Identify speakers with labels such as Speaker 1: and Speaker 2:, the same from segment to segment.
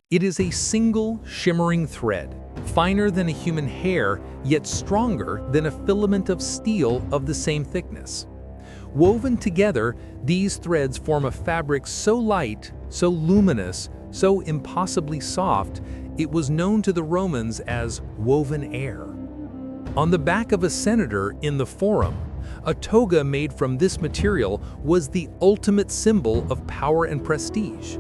Speaker 1: It is a single, shimmering thread, finer than a human hair, yet stronger than a filament of steel of the same thickness. Woven together, these threads form a fabric so light, so luminous, so impossibly soft, it was known to the Romans as woven air. On the back of a senator in the Forum, a toga made from this material was the ultimate symbol of power and prestige,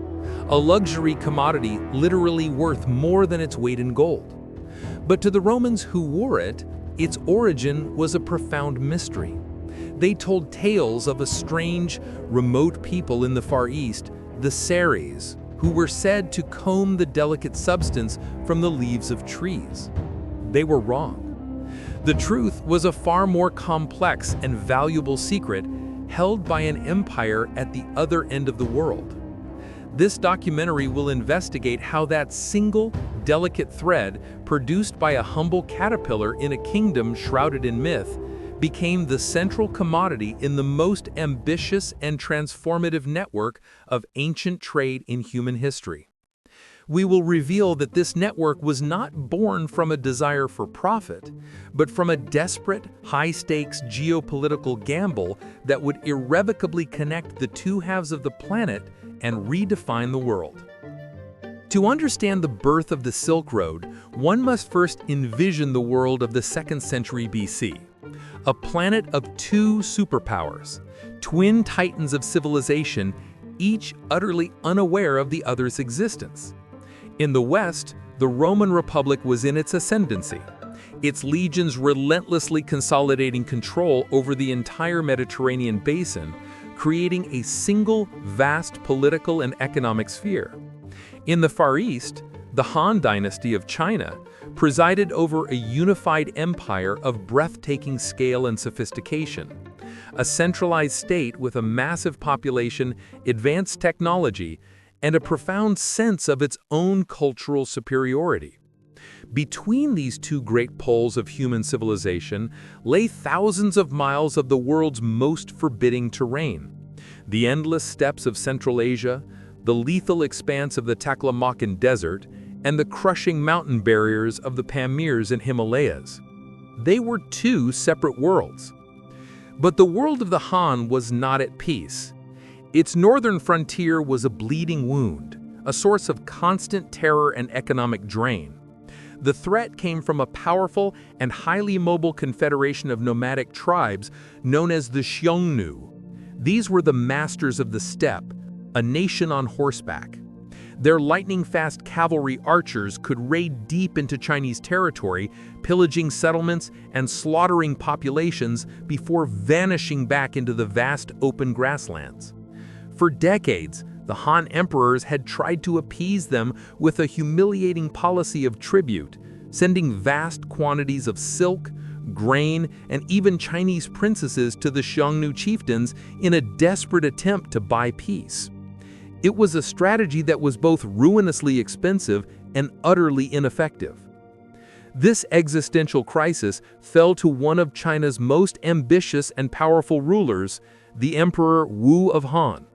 Speaker 1: a luxury commodity literally worth more than its weight in gold. But to the Romans who wore it, its origin was a profound mystery. They told tales of a strange, remote people in the Far East, the Ceres, who were said to comb the delicate substance from the leaves of trees. They were wrong. The truth was a far more complex and valuable secret held by an empire at the other end of the world. This documentary will investigate how that single, delicate thread, produced by a humble caterpillar in a kingdom shrouded in myth, became the central commodity in the most ambitious and transformative network of ancient trade in human history. We will reveal that this network was not born from a desire for profit, but from a desperate, high-stakes geopolitical gamble that would irrevocably connect the two halves of the planet and redefine the world. To understand the birth of the Silk Road, one must first envision the world of the 2nd century BC. A planet of two superpowers, twin titans of civilization, each utterly unaware of the other's existence. In the West, the Roman Republic was in its ascendancy, its legions relentlessly consolidating control over the entire Mediterranean basin, creating a single, vast political and economic sphere. In the Far East, the Han Dynasty of China presided over a unified empire of breathtaking scale and sophistication, a centralized state with a massive population, advanced technology, and a profound sense of its own cultural superiority. Between these two great poles of human civilization lay thousands of miles of the world's most forbidding terrain. The endless steppes of Central Asia, the lethal expanse of the Taklamakan Desert, and the crushing mountain barriers of the Pamirs and Himalayas. They were two separate worlds. But the world of the Han was not at peace. Its northern frontier was a bleeding wound, a source of constant terror and economic drain. The threat came from a powerful and highly mobile confederation of nomadic tribes known as the Xiongnu. These were the masters of the steppe, a nation on horseback. Their lightning-fast cavalry archers could raid deep into Chinese territory, pillaging settlements and slaughtering populations before vanishing back into the vast open grasslands. For decades, the Han emperors had tried to appease them with a humiliating policy of tribute, sending vast quantities of silk, grain, and even Chinese princesses to the Xiongnu chieftains in a desperate attempt to buy peace. It was a strategy that was both ruinously expensive and utterly ineffective. This existential crisis fell to one of China's most ambitious and powerful rulers, the Emperor Wu of Han.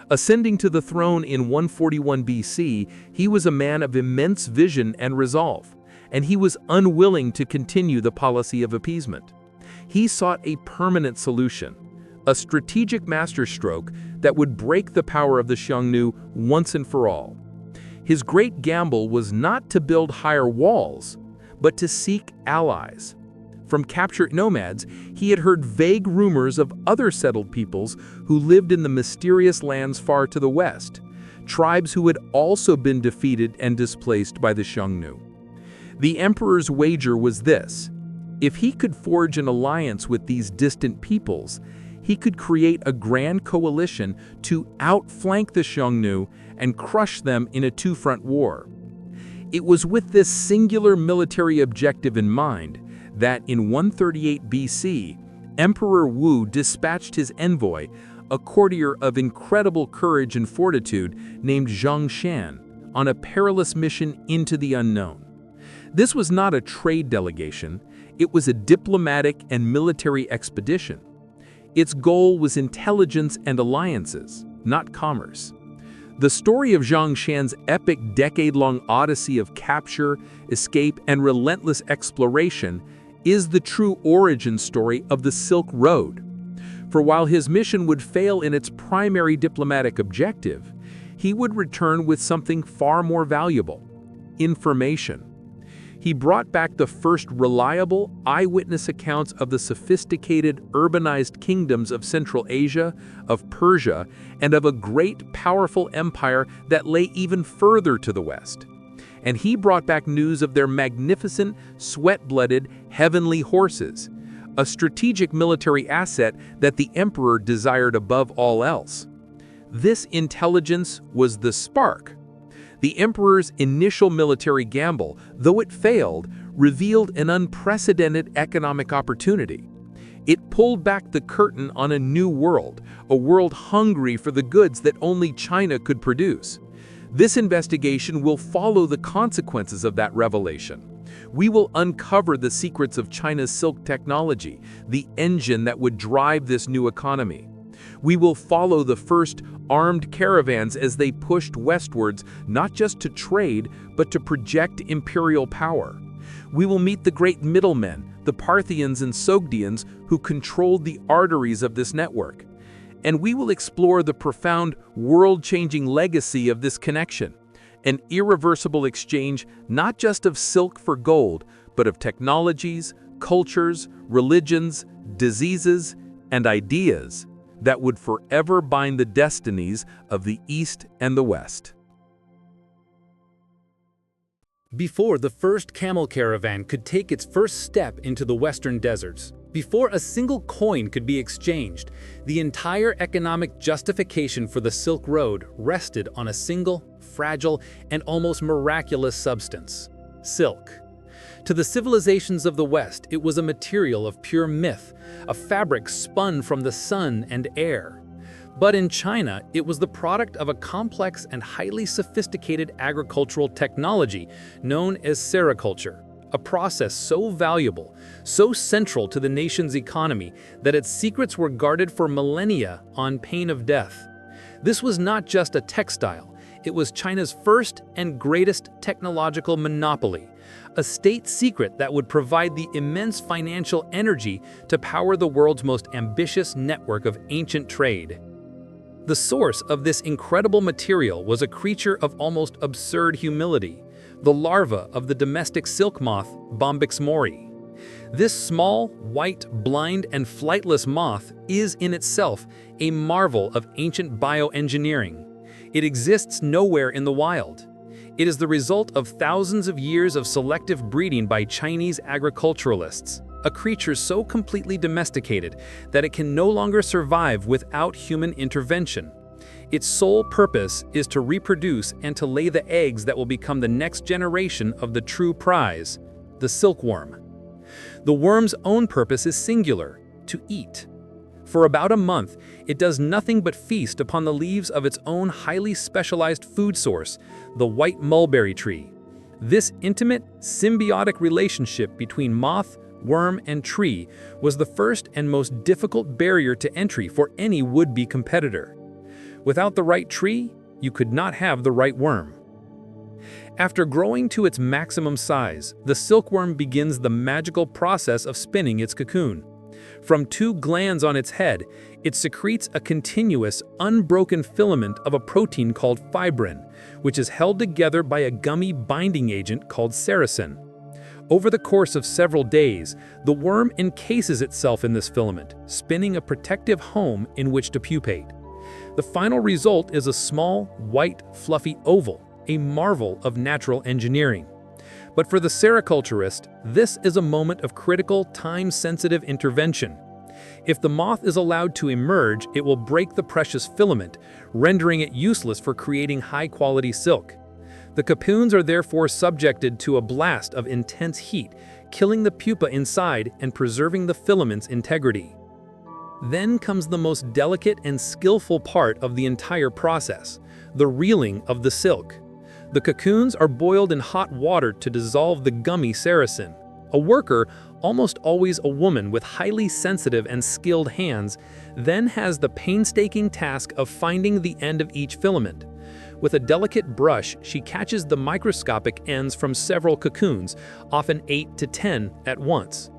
Speaker 1: Ascending to the throne in 141 BC, he was a man of immense vision and resolve, and he was unwilling to continue the policy of appeasement. He sought a permanent solution, a strategic masterstroke that would break the power of the Xiongnu once and for all. His great gamble was not to build higher walls, but to seek allies. From captured nomads, he had heard vague rumors of other settled peoples who lived in the mysterious lands far to the west, tribes who had also been defeated and displaced by the Xiongnu. The emperor's wager was this: if he could forge an alliance with these distant peoples, he could create a grand coalition to outflank the Xiongnu and crush them in a two-front war. It was with this singular military objective in mind that in 138 BC, Emperor Wu dispatched his envoy, a courtier of incredible courage and fortitude named Zhang Qian, on a perilous mission into the unknown. This was not a trade delegation, it was a diplomatic and military expedition. Its goal was intelligence and alliances, not commerce. The story of Zhang Qian's epic decade-long odyssey of capture, escape, and relentless exploration is the true origin story of the Silk Road. For while his mission would fail in its primary diplomatic objective, he would return with something far more valuable: information. He brought back the first reliable, eyewitness accounts of the sophisticated, urbanized kingdoms of Central Asia, of Persia, and of a great, powerful empire that lay even further to the west. And he brought back news of their magnificent, sweat-blooded, heavenly horses, a strategic military asset that the emperor desired above all else. This intelligence was the spark. The emperor's initial military gamble, though it failed, revealed an unprecedented economic opportunity. It pulled back the curtain on a new world, a world hungry for the goods that only China could produce. This investigation will follow the consequences of that revelation. We will uncover the secrets of China's silk technology, the engine that would drive this new economy. We will follow the first armed caravans as they pushed westwards, not just to trade, but to project imperial power. We will meet the great middlemen, the Parthians and Sogdians, who controlled the arteries of this network. And we will explore the profound, world-changing legacy of this connection, an irreversible exchange not just of silk for gold, but of technologies, cultures, religions, diseases, and ideas that would forever bind the destinies of the East and the West.
Speaker 2: Before the first camel caravan could take its first step into the western deserts, before a single coin could be exchanged, the entire economic justification for the Silk Road rested on a single, fragile, and almost miraculous substance: silk. To the civilizations of the West, it was a material of pure myth, a fabric spun from the sun and air. But in China, it was the product of a complex and highly sophisticated agricultural technology known as sericulture, a process so valuable, so central to the nation's economy, that its secrets were guarded for millennia on pain of death. This was not just a textile, it was China's first and greatest technological monopoly, a state secret that would provide the immense financial energy to power the world's most ambitious network of ancient trade. The source of this incredible material was a creature of almost absurd humility, the larva of the domestic silk moth, Bombyx mori. This small, white, blind, and flightless moth is in itself a marvel of ancient bioengineering. It exists nowhere in the wild. It is the result of thousands of years of selective breeding by Chinese agriculturalists, a creature so completely domesticated that it can no longer survive without human intervention. Its sole purpose is to reproduce and to lay the eggs that will become the next generation of the true prize, the silkworm. The worm's own purpose is singular: to eat. For about a month, it does nothing but feast upon the leaves of its own highly specialized food source, the white mulberry tree. This intimate, symbiotic relationship between moth, worm, and tree was the first and most difficult barrier to entry for any would-be competitor. Without the right tree, you could not have the right worm. After growing to its maximum size, the silkworm begins the magical process of spinning its cocoon. From two glands on its head, it secretes a continuous, unbroken filament of a protein called fibrin, which is held together by a gummy binding agent called sericin. Over the course of several days, the worm encases itself in this filament, spinning a protective home in which to pupate. The final result is a small, white, fluffy oval, a marvel of natural engineering. But for the sericulturist, this is a moment of critical, time-sensitive intervention. If the moth is allowed to emerge, it will break the precious filament, rendering it useless for creating high-quality silk. The cocoons are therefore subjected to a blast of intense heat, killing the pupa inside and preserving the filament's integrity. Then comes the most delicate and skillful part of the entire process: the reeling of the silk. The cocoons are boiled in hot water to dissolve the gummy sericin. A worker, almost always a woman with highly sensitive and skilled hands, then has the painstaking task of finding the end of each filament. With a delicate brush, she catches the microscopic ends from several cocoons, often 8 to 10 at once.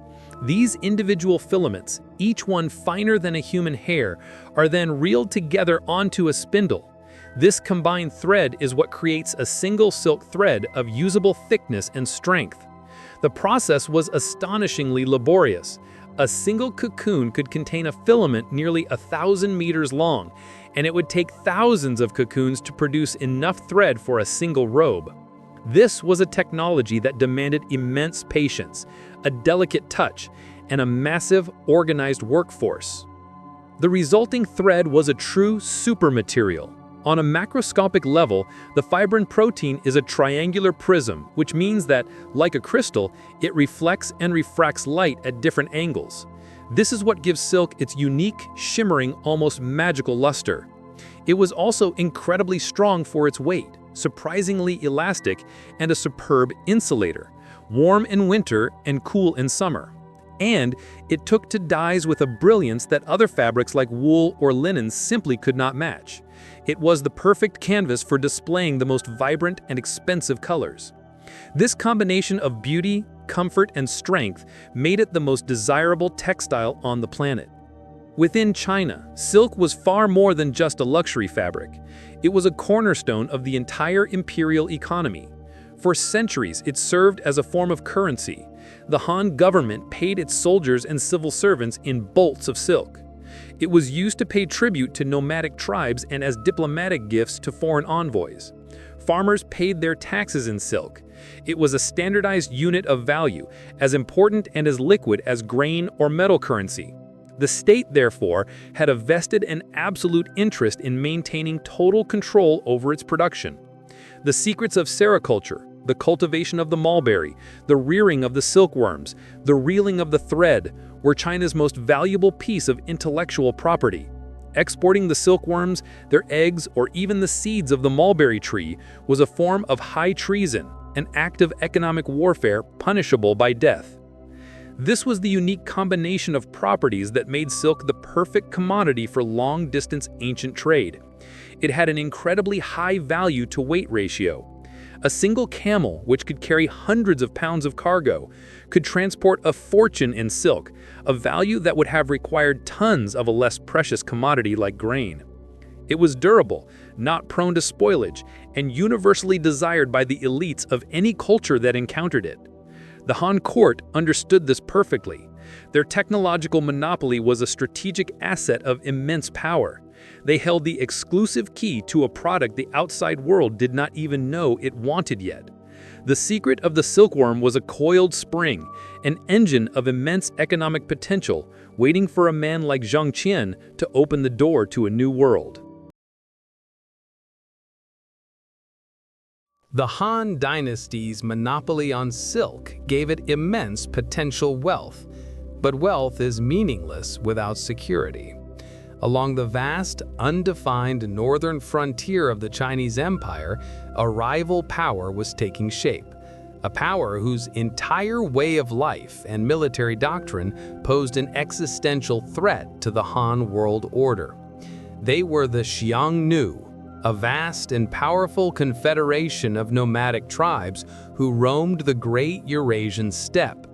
Speaker 2: These individual filaments, each one finer than a human hair, are then reeled together onto a spindle. This combined thread is what creates a single silk thread of usable thickness and strength. The process was astonishingly laborious. A single cocoon could contain a filament nearly 1,000 meters long, and it would take thousands of cocoons to produce enough thread for a single robe. This was a technology that demanded immense patience, a delicate touch, and a massive, organized workforce. The resulting thread was a true supermaterial. On a macroscopic level, the fibrin protein is a triangular prism, which means that, like a crystal, it reflects and refracts light at different angles. This is what gives silk its unique, shimmering, almost magical luster. It was also incredibly strong for its weight, surprisingly elastic, and a superb insulator, warm in winter and cool in summer. And it took to dyes with a brilliance that other fabrics like wool or linen simply could not match. It was the perfect canvas for displaying the most vibrant and expensive colors. This combination of beauty, comfort, and strength made it the most desirable textile on the planet. Within China, silk was far more than just a luxury fabric. It was a cornerstone of the entire imperial economy. For centuries, it served as a form of currency. The Han government paid its soldiers and civil servants in bolts of silk. It was used to pay tribute to nomadic tribes and as diplomatic gifts to foreign envoys. Farmers paid their taxes in silk. It was a standardized unit of value, as important and as liquid as grain or metal currency. The state, therefore, had a vested and absolute interest in maintaining total control over its production. The secrets of sericulture, the cultivation of the mulberry, the rearing of the silkworms, the reeling of the thread, were China's most valuable piece of intellectual property. Exporting the silkworms, their eggs, or even the seeds of the mulberry tree was a form of high treason, an act of economic warfare punishable by death. This was the unique combination of properties that made silk the perfect commodity for long-distance ancient trade. It had an incredibly high value-to-weight ratio. A single camel, which could carry hundreds of pounds of cargo, could transport a fortune in silk, a value that would have required tons of a less precious commodity like grain. It was durable, not prone to spoilage, and universally desired by the elites of any culture that encountered it. The Han court understood this perfectly. Their technological monopoly was a strategic asset of immense power. They held the exclusive key to a product the outside world did not even know it wanted yet. The secret of the silkworm was a coiled spring, an engine of immense economic potential, waiting for a man like Zhang Qian to open the door to a new world.
Speaker 1: The Han Dynasty's monopoly on silk gave it immense potential wealth, but wealth is meaningless without security. Along the vast, undefined northern frontier of the Chinese Empire, a rival power was taking shape. A power whose entire way of life and military doctrine posed an existential threat to the Han world order. They were the Xiongnu, a vast and powerful confederation of nomadic tribes who roamed the great Eurasian steppe.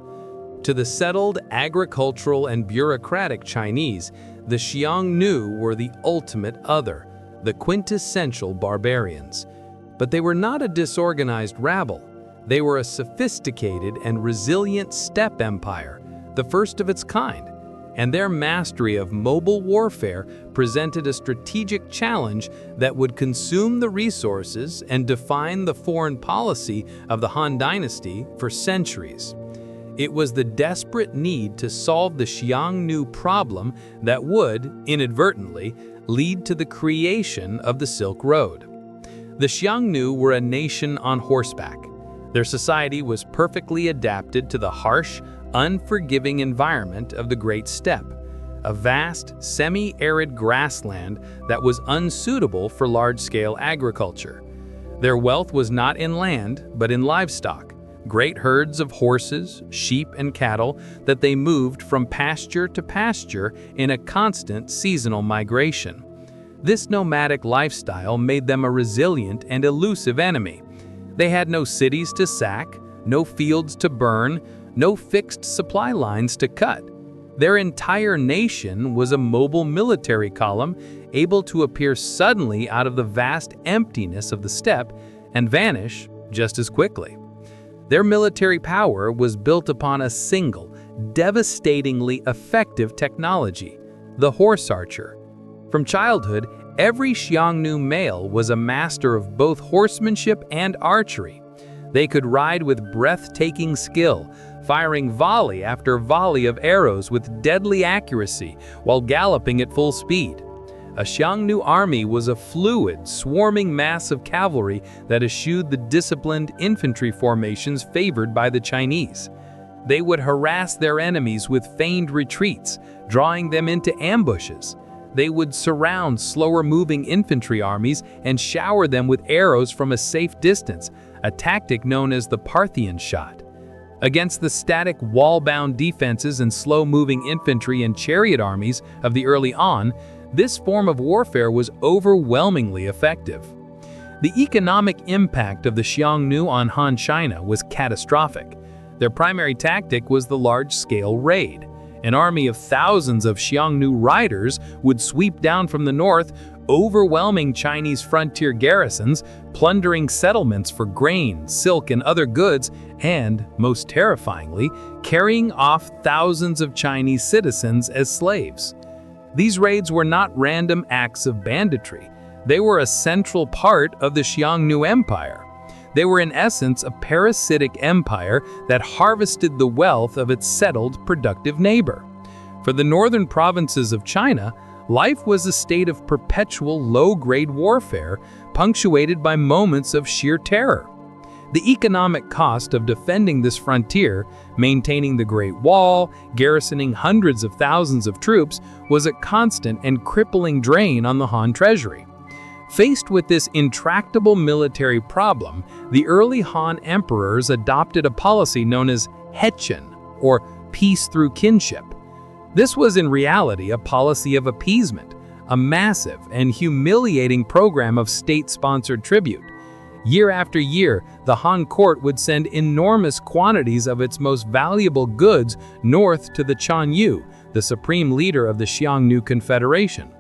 Speaker 1: To the settled agricultural and bureaucratic Chinese, the Xiongnu were the ultimate other, the quintessential barbarians. But they were not a disorganized rabble. They were a sophisticated and resilient steppe empire, the first of its kind. And their mastery of mobile warfare presented a strategic challenge that would consume the resources and define the foreign policy of the Han Dynasty for centuries. It was the desperate need to solve the Xiongnu problem that would, inadvertently, lead to the creation of the Silk Road. The Xiongnu were a nation on horseback. Their society was perfectly adapted to the harsh, unforgiving environment of the Great Steppe, a vast, semi-arid grassland that was unsuitable for large-scale agriculture. Their wealth was not in land, but in livestock. Great herds of horses, sheep, and cattle that they moved from pasture to pasture in a constant seasonal migration. This nomadic lifestyle made them a resilient and elusive enemy. They had no cities to sack, no fields to burn, no fixed supply lines to cut. Their entire nation was a mobile military column, able to appear suddenly out of the vast emptiness of the steppe and vanish just as quickly. Their military power was built upon a single, devastatingly effective technology, the horse archer. From childhood, every Xiongnu male was a master of both horsemanship and archery. They could ride with breathtaking skill, firing volley after volley of arrows with deadly accuracy while galloping at full speed. A Xiongnu army was a fluid, swarming mass of cavalry that eschewed the disciplined infantry formations favored by the Chinese. They would harass their enemies with feigned retreats, drawing them into ambushes. They would surround slower-moving infantry armies and shower them with arrows from a safe distance, a tactic known as the Parthian shot. Against the static wall-bound defenses and slow-moving infantry and chariot armies of the early Han, this form of warfare was overwhelmingly effective. The economic impact of the Xiongnu on Han China was catastrophic. Their primary tactic was the large-scale raid. An army of thousands of Xiongnu riders would sweep down from the north, overwhelming Chinese frontier garrisons, plundering settlements for grain, silk, and other goods, and, most terrifyingly, carrying off thousands of Chinese citizens as slaves. These raids were not random acts of banditry. They were a central part of the Xiongnu Empire. They were in essence a parasitic empire that harvested the wealth of its settled, productive neighbor. For the northern provinces of China, life was a state of perpetual low-grade warfare, punctuated by moments of sheer terror. The economic cost of defending this frontier, maintaining the Great Wall, garrisoning hundreds of thousands of troops, was a constant and crippling drain on the Han treasury. Faced with this intractable military problem, the early Han emperors adopted a policy known as Heqian, or peace through kinship. This was in reality a policy of appeasement, a massive and humiliating program of state-sponsored tribute. Year after year, the Han court would send enormous quantities of its most valuable goods north to the Chanyu, the supreme leader of the Xiongnu Confederation.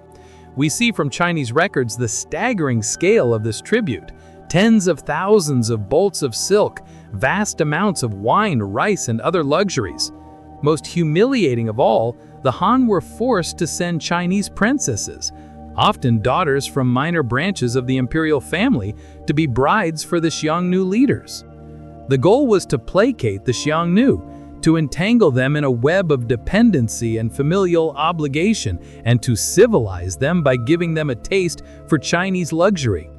Speaker 1: We see from Chinese records the staggering scale of this tribute: tens of thousands of bolts of silk, vast amounts of wine, rice, and other luxuries. Most humiliating of all, the Han were forced to send Chinese princesses, often daughters from minor branches of the imperial family, to be brides for the Xiongnu leaders. The goal was to placate the Xiongnu, to entangle them in a web of dependency and familial obligation, and to civilize them by giving them a taste for Chinese luxury.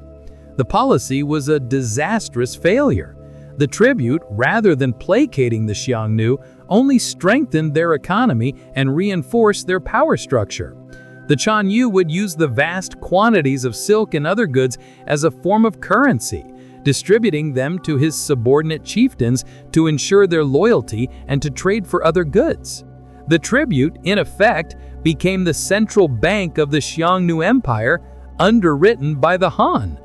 Speaker 1: The policy was a disastrous failure. The tribute, rather than placating the Xiongnu, only strengthened their economy and reinforced their power structure. The Chanyu would use the vast quantities of silk and other goods as a form of currency, distributing them to his subordinate chieftains to ensure their loyalty and to trade for other goods. The tribute, in effect, became the central bank of the Xiongnu Empire, underwritten by the Han.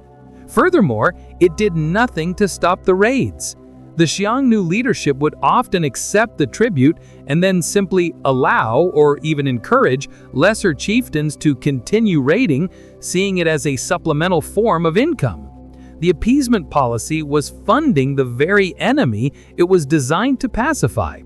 Speaker 1: Furthermore, it did nothing to stop the raids. The Xiongnu leadership would often accept the tribute and then simply allow or even encourage lesser chieftains to continue raiding, seeing it as a supplemental form of income. The appeasement policy was funding the very enemy it was designed to pacify.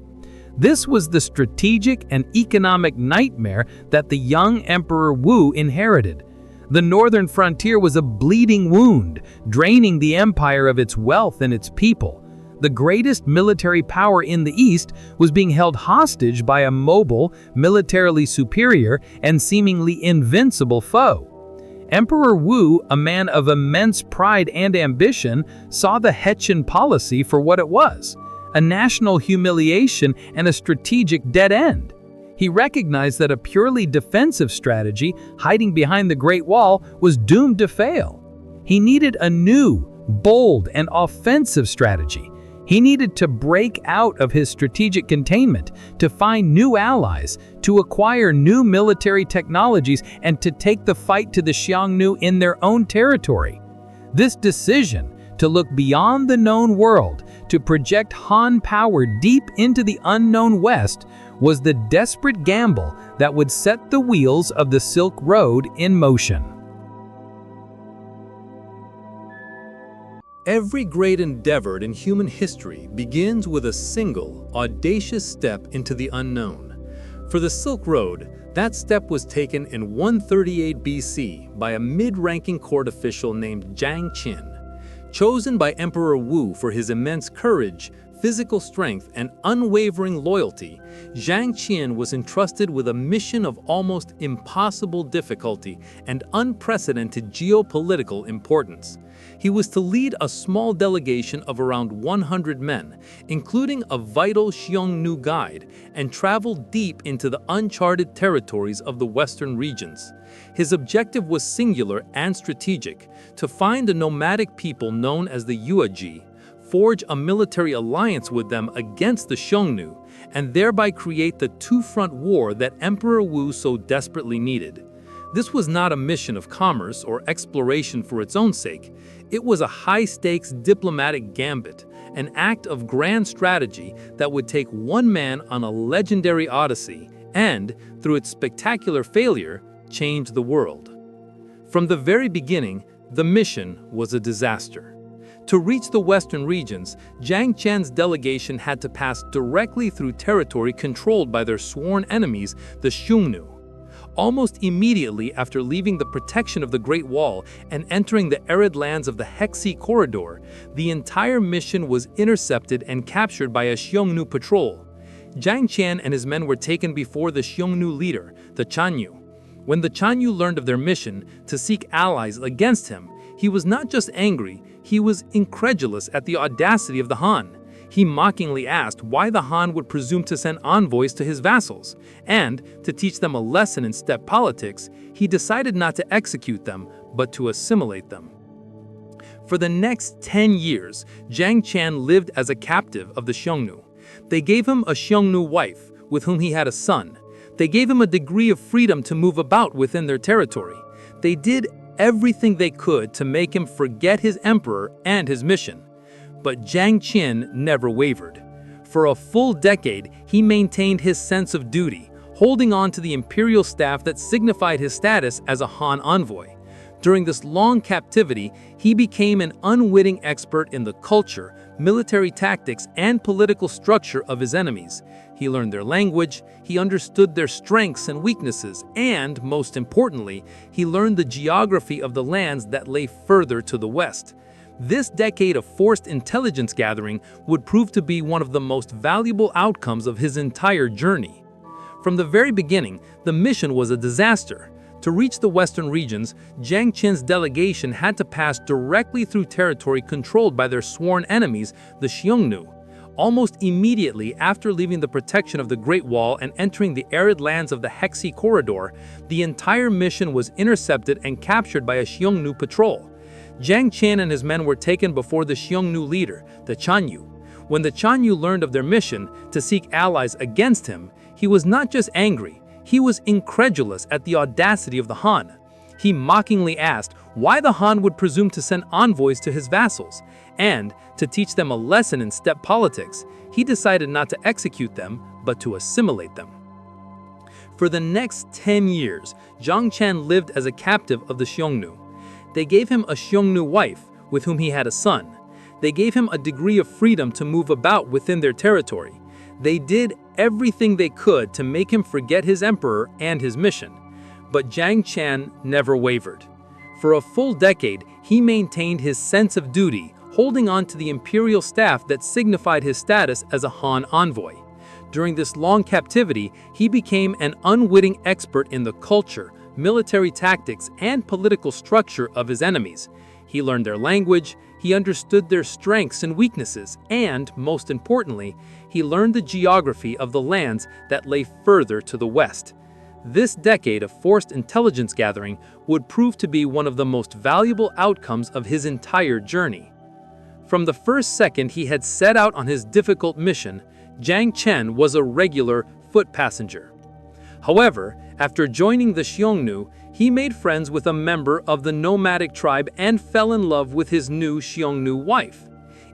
Speaker 1: This was the strategic and economic nightmare that the young Emperor Wu inherited. The northern frontier was a bleeding wound, draining the empire of its wealth and its people. The greatest military power in the East was being held hostage by a mobile, militarily superior, and seemingly invincible foe. Emperor Wu, a man of immense pride and ambition, saw the Heqian policy for what it was: a national humiliation and a strategic dead end. He recognized that a purely defensive strategy, hiding behind the Great Wall, was doomed to fail. He needed a new, bold, and offensive strategy.
Speaker 3: He needed to break out of his strategic containment, to find new allies, to acquire new military technologies, and to take the fight to the Xiongnu in their own territory. This decision to look beyond the known world, to project Han power deep into the unknown West, was the desperate gamble that would set the wheels of the Silk Road in motion.
Speaker 1: Every great endeavor in human history begins with a single, audacious step into the unknown. For the Silk Road, that step was taken in 138 BC by a mid-ranking court official named Zhang Qian. Chosen by Emperor Wu for his immense courage, physical strength, and unwavering loyalty, Zhang Qian was entrusted with a mission of almost impossible difficulty and unprecedented geopolitical importance. He was to lead a small delegation of around 100 men, including a vital Xiongnu guide, and travel deep into the uncharted territories of the western regions. His objective was singular and strategic: to find a nomadic people known as the Yuezhi, forge a military alliance with them against the Xiongnu, and thereby create the two-front war that Emperor Wu so desperately needed. This was not a mission of commerce or exploration for its own sake. It was a high-stakes diplomatic gambit, an act of grand strategy that would take one man on a legendary odyssey and, through its spectacular failure, change the world. From the very beginning, the mission was a disaster. To reach the western regions, Zhang Qian's delegation had to pass directly through territory controlled by their sworn enemies, the Xiongnu. Almost immediately after leaving the protection of the Great Wall and entering the arid lands of the Hexi Corridor, the entire mission was intercepted and captured by a Xiongnu patrol. Zhang Qian and his men were taken before the Xiongnu leader, the Chanyu. When the Chanyu learned of their mission to seek allies against him, he was not just angry, he was incredulous at the audacity of the Han. He mockingly asked why the Han would presume to send envoys to his vassals, and, to teach them a lesson in steppe politics, he decided not to execute them, but to assimilate them. For the next 10 years, Zhang Qian lived as a captive of the Xiongnu. They gave him a Xiongnu wife, with whom he had a son. They gave him a degree of freedom to move about within their territory. They did everything they could to make him forget his emperor and his mission. But Zhang Qian never wavered. For a full decade, he maintained his sense of duty, holding on to the imperial staff that signified his status as a Han envoy. During this long captivity, he became an unwitting expert in the culture, military tactics, and political structure of his enemies. He learned their language, he understood their strengths and weaknesses, and, most importantly, he learned the geography of the lands that lay further to the west. This decade of forced intelligence gathering would prove to be one of the most valuable outcomes of his entire journey. From the very beginning, the mission was a disaster. To reach the western regions, Zhang Qian's delegation had to pass directly through territory controlled by their sworn enemies, the Xiongnu. Almost immediately after leaving the protection of the Great Wall and entering the arid lands of the Hexi Corridor, the entire mission was intercepted and captured by a Xiongnu patrol. Zhang Qian and his men were taken before the Xiongnu leader, the Chanyu. When the Chanyu learned of their mission to seek allies against him, he was not just angry, he was incredulous at the audacity of the Han. He mockingly asked why the Han would presume to send envoys to his vassals, and, to teach them a lesson in steppe politics, he decided not to execute them, but to assimilate them. For the next 10 years, Zhang Qian lived as a captive of the Xiongnu. They gave him a Xiongnu wife, with whom he had a son. They gave him a degree of freedom to move about within their territory. They did everything they could to make him forget his emperor and his mission. But Zhang Qian never wavered. For a full decade, he maintained his sense of duty, holding on to the imperial staff that signified his status as a Han envoy. During this long captivity, he became an unwitting expert in the culture, military tactics, and political structure of his enemies. He learned their language, he understood their strengths and weaknesses, and, most importantly, he learned the geography of the lands that lay further to the west. This decade of forced intelligence gathering would prove to be one of the most valuable outcomes of his entire journey.
Speaker 2: From the first second he had set out on his difficult mission, Zhang Qian was a regular foot passenger. However, after joining the Xiongnu, he made friends with a member of the nomadic tribe and fell in love with his new Xiongnu wife.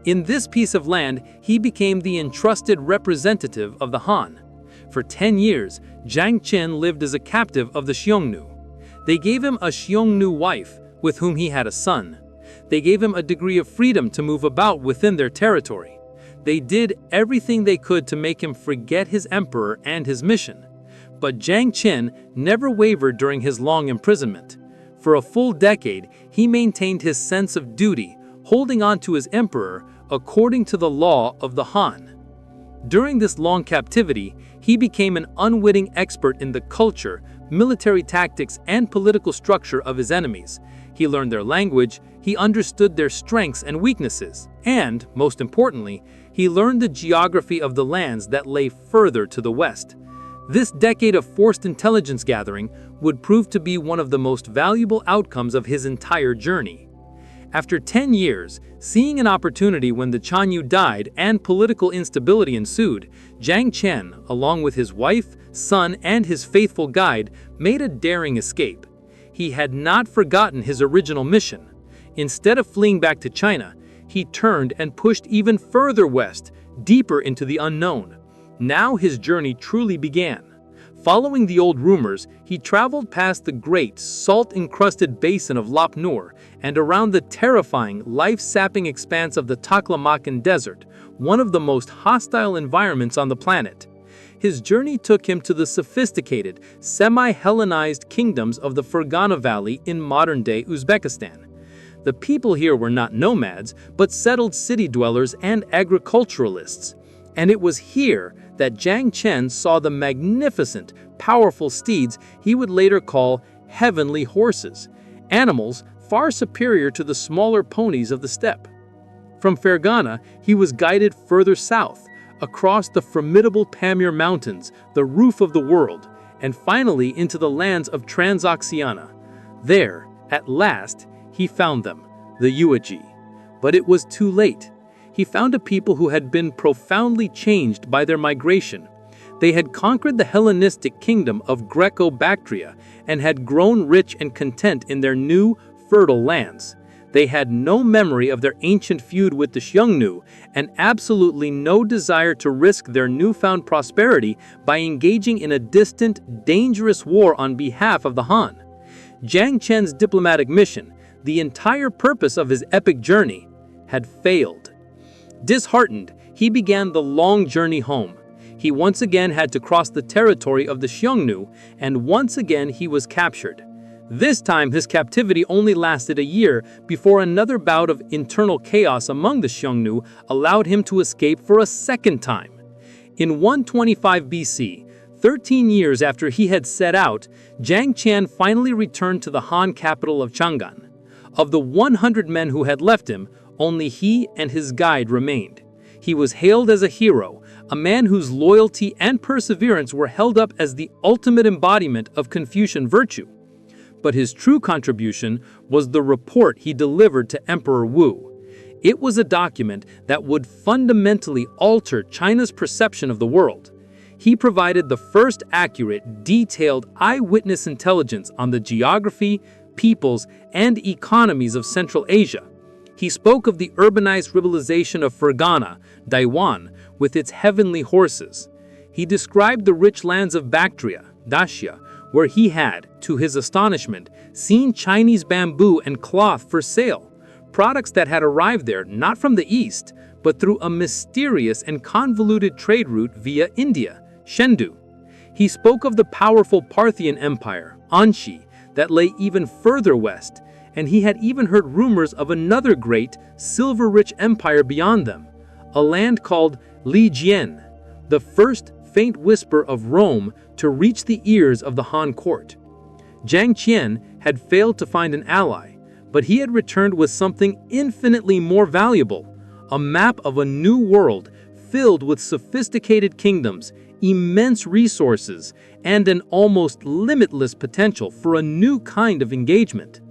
Speaker 2: In this piece of land, he became the entrusted representative of the Han. For 10 years, Zhang Qian lived as a captive of the Xiongnu. They gave him a Xiongnu wife, with whom he had a son. They gave him a degree of freedom to move about within their territory. They did everything they could to make him forget his emperor and his mission. But Zhang Qian never wavered during his long imprisonment. For a full decade, he maintained his sense of duty, holding on to his emperor according to the law of the Han. During this long captivity, he became an unwitting expert in the culture, military tactics, and political structure of his enemies. He learned their language, he understood their strengths and weaknesses, and, most importantly, he learned the geography of the lands that lay further to the west. This decade of forced intelligence gathering would prove to be one of the most valuable outcomes of his entire journey. After 10 years, seeing an opportunity when the Chanyu died and political instability ensued, Zhang Qian, along with his wife, son, and his faithful guide, made a daring escape. He had not forgotten his original mission. Instead of fleeing back to China, he turned and pushed even further west, deeper into the unknown. Now his journey truly began. Following the old rumors, he traveled past the great, salt-encrusted basin of Lop Nur and around the terrifying, life-sapping expanse of the Taklamakan Desert, one of the most hostile environments on the planet. His journey took him to the sophisticated, semi-Hellenized kingdoms of the Fergana Valley in modern-day Uzbekistan. The people here were not nomads, but settled city dwellers and agriculturalists. And it was here that Zhang Qian saw the magnificent, powerful steeds he would later call heavenly horses, animals far superior to the smaller ponies of the steppe. From Fergana, he was guided further south, across the formidable Pamir Mountains, the roof of the world, and finally into the lands of Transoxiana. There, at last, he found them, the Yuezhi. But it was too late. He found a people who had been profoundly changed by their migration. They had conquered the Hellenistic kingdom of Greco-Bactria and had grown rich and content in their new, fertile lands. They had no memory of their ancient feud with the Xiongnu and absolutely no desire to risk their newfound prosperity by engaging in a distant, dangerous war on behalf of the Han. Zhang Qian's diplomatic mission, the entire purpose of his epic journey, had failed. Disheartened, he began the long journey home. He once again had to cross the territory of the Xiongnu, and once again he was captured. This time his captivity only lasted a year before another bout of internal chaos among the Xiongnu allowed him to escape for a second time. In 125 BC, 13 years after he had set out, Zhang Qian finally returned to the Han capital of Chang'an. Of the 100 men who had left him, only he and his guide remained. He was hailed as a hero, a man whose loyalty and perseverance were held up as the ultimate embodiment of Confucian virtue. But his true contribution was the report he delivered to Emperor Wu. It was a document that would fundamentally alter China's perception of the world. He provided the first accurate, detailed eyewitness intelligence on the geography, peoples, and economies of Central Asia. He spoke of the urbanized rivalization of Fergana, Daiwan, with its heavenly horses. He described the rich lands of Bactria, Dacia, where he had, to his astonishment, seen Chinese bamboo and cloth for sale, products that had arrived there not from the east, but through a mysterious and convoluted trade route via India, Shendu. He spoke of the powerful Parthian Empire, Anshi, that lay even further west, and he had even heard rumors of another great, silver-rich empire beyond them, a land called Lijian, the first faint whisper of Rome to reach the ears of the Han court. Zhang Qian had failed to find an ally, but he had returned with something infinitely more valuable, a map of a new world filled with sophisticated kingdoms, immense resources, and an almost limitless potential for a new kind of engagement.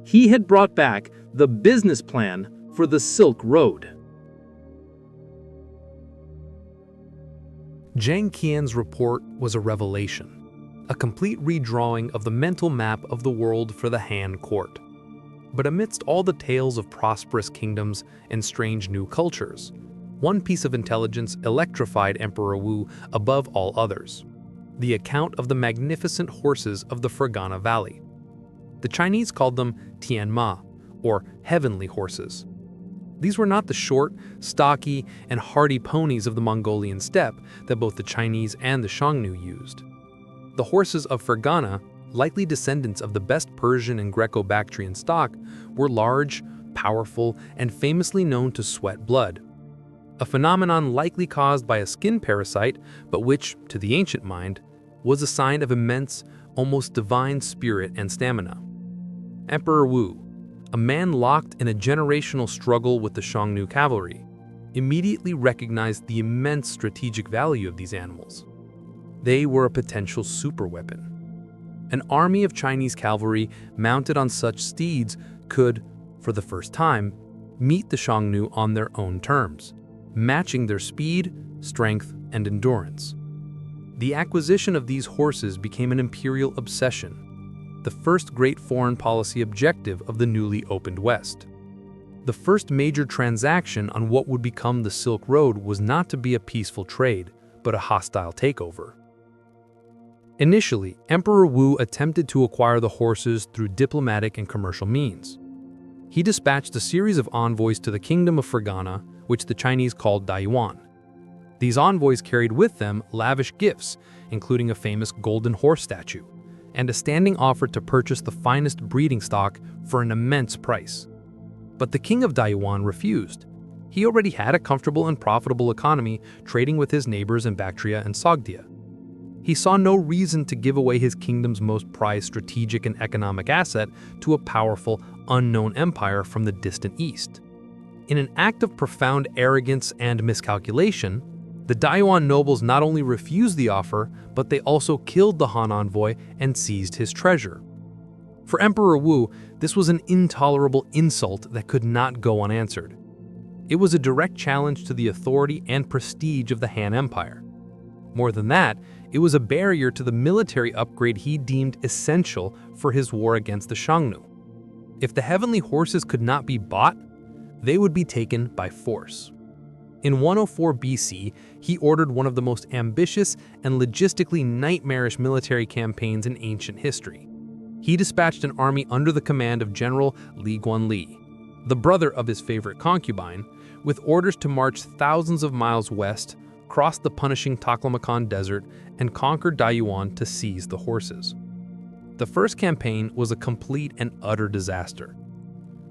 Speaker 2: He had brought back the business plan for the Silk Road.
Speaker 1: Zhang Qian's report was a revelation, a complete redrawing of the mental map of the world for the Han court. But amidst all the tales of prosperous kingdoms and strange new cultures, one piece of intelligence electrified Emperor Wu above all others: the account of the magnificent horses of the Fergana Valley. The Chinese called them Tianma, or heavenly horses. These were not the short, stocky, and hardy ponies of the Mongolian steppe that both the Chinese and the Xiongnu used. The horses of Fergana, likely descendants of the best Persian and Greco-Bactrian stock, were large, powerful, and famously known to sweat blood. A phenomenon likely caused by a skin parasite, but which, to the ancient mind, was a sign of immense, almost divine spirit and stamina. Emperor Wu, a man locked in a generational struggle with the Xiongnu cavalry, immediately recognized the immense strategic value of these animals. They were a potential superweapon. An army of Chinese cavalry mounted on such steeds could, for the first time, meet the Xiongnu on their own terms, matching their speed, strength, and endurance. The acquisition of these horses became an imperial obsession, the first great foreign policy objective of the newly opened West. The first major transaction on what would become the Silk Road was not to be a peaceful trade, but a hostile takeover. Initially, Emperor Wu attempted to acquire the horses through diplomatic and commercial means. He dispatched a series of envoys to the Kingdom of Fergana, which the Chinese called Dayuan. These envoys carried with them lavish gifts, including a famous golden horse statue, and a standing offer to purchase the finest breeding stock for an immense price. But the king of Dayuan refused. He already had a comfortable and profitable economy trading with his neighbors in Bactria and Sogdia. He saw no reason to give away his kingdom's most prized strategic and economic asset to a powerful, unknown empire from the distant east. In an act of profound arrogance and miscalculation, the Dayuan nobles not only refused the offer, but they also killed the Han envoy and seized his treasure. For Emperor Wu, this was an intolerable insult that could not go unanswered. It was a direct challenge to the authority and prestige of the Han Empire. More than that, it was a barrier to the military upgrade he deemed essential for his war against the Xiongnu. If the heavenly horses could not be bought, they would be taken by force. In 104 BC, he ordered one of the most ambitious and logistically nightmarish military campaigns in ancient history. He dispatched an army under the command of General Li Guanli, the brother of his favorite concubine, with orders to march thousands of miles west, cross the punishing Taklamakan Desert, and conquer Dayuan to seize the horses. The first campaign was a complete and utter disaster.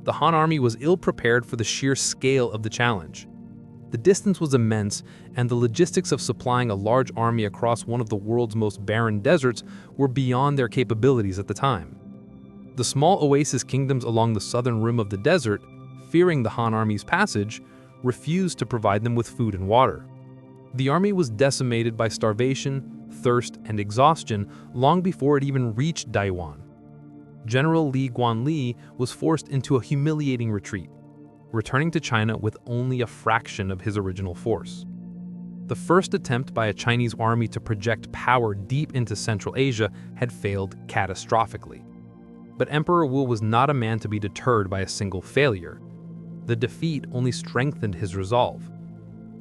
Speaker 1: The Han army was ill-prepared for the sheer scale of the challenge. The distance was immense, and the logistics of supplying a large army across one of the world's most barren deserts were beyond their capabilities at the time. The small oasis kingdoms along the southern rim of the desert, fearing the Han army's passage, refused to provide them with food and water. The army was decimated by starvation, thirst, and exhaustion long before it even reached Dayuan. General Li Guanli was forced into a humiliating retreat, returning to China with only a fraction of his original force. The first attempt by a Chinese army to project power deep into Central Asia had failed catastrophically. But Emperor Wu was not a man to be deterred by a single failure. The defeat only strengthened his resolve.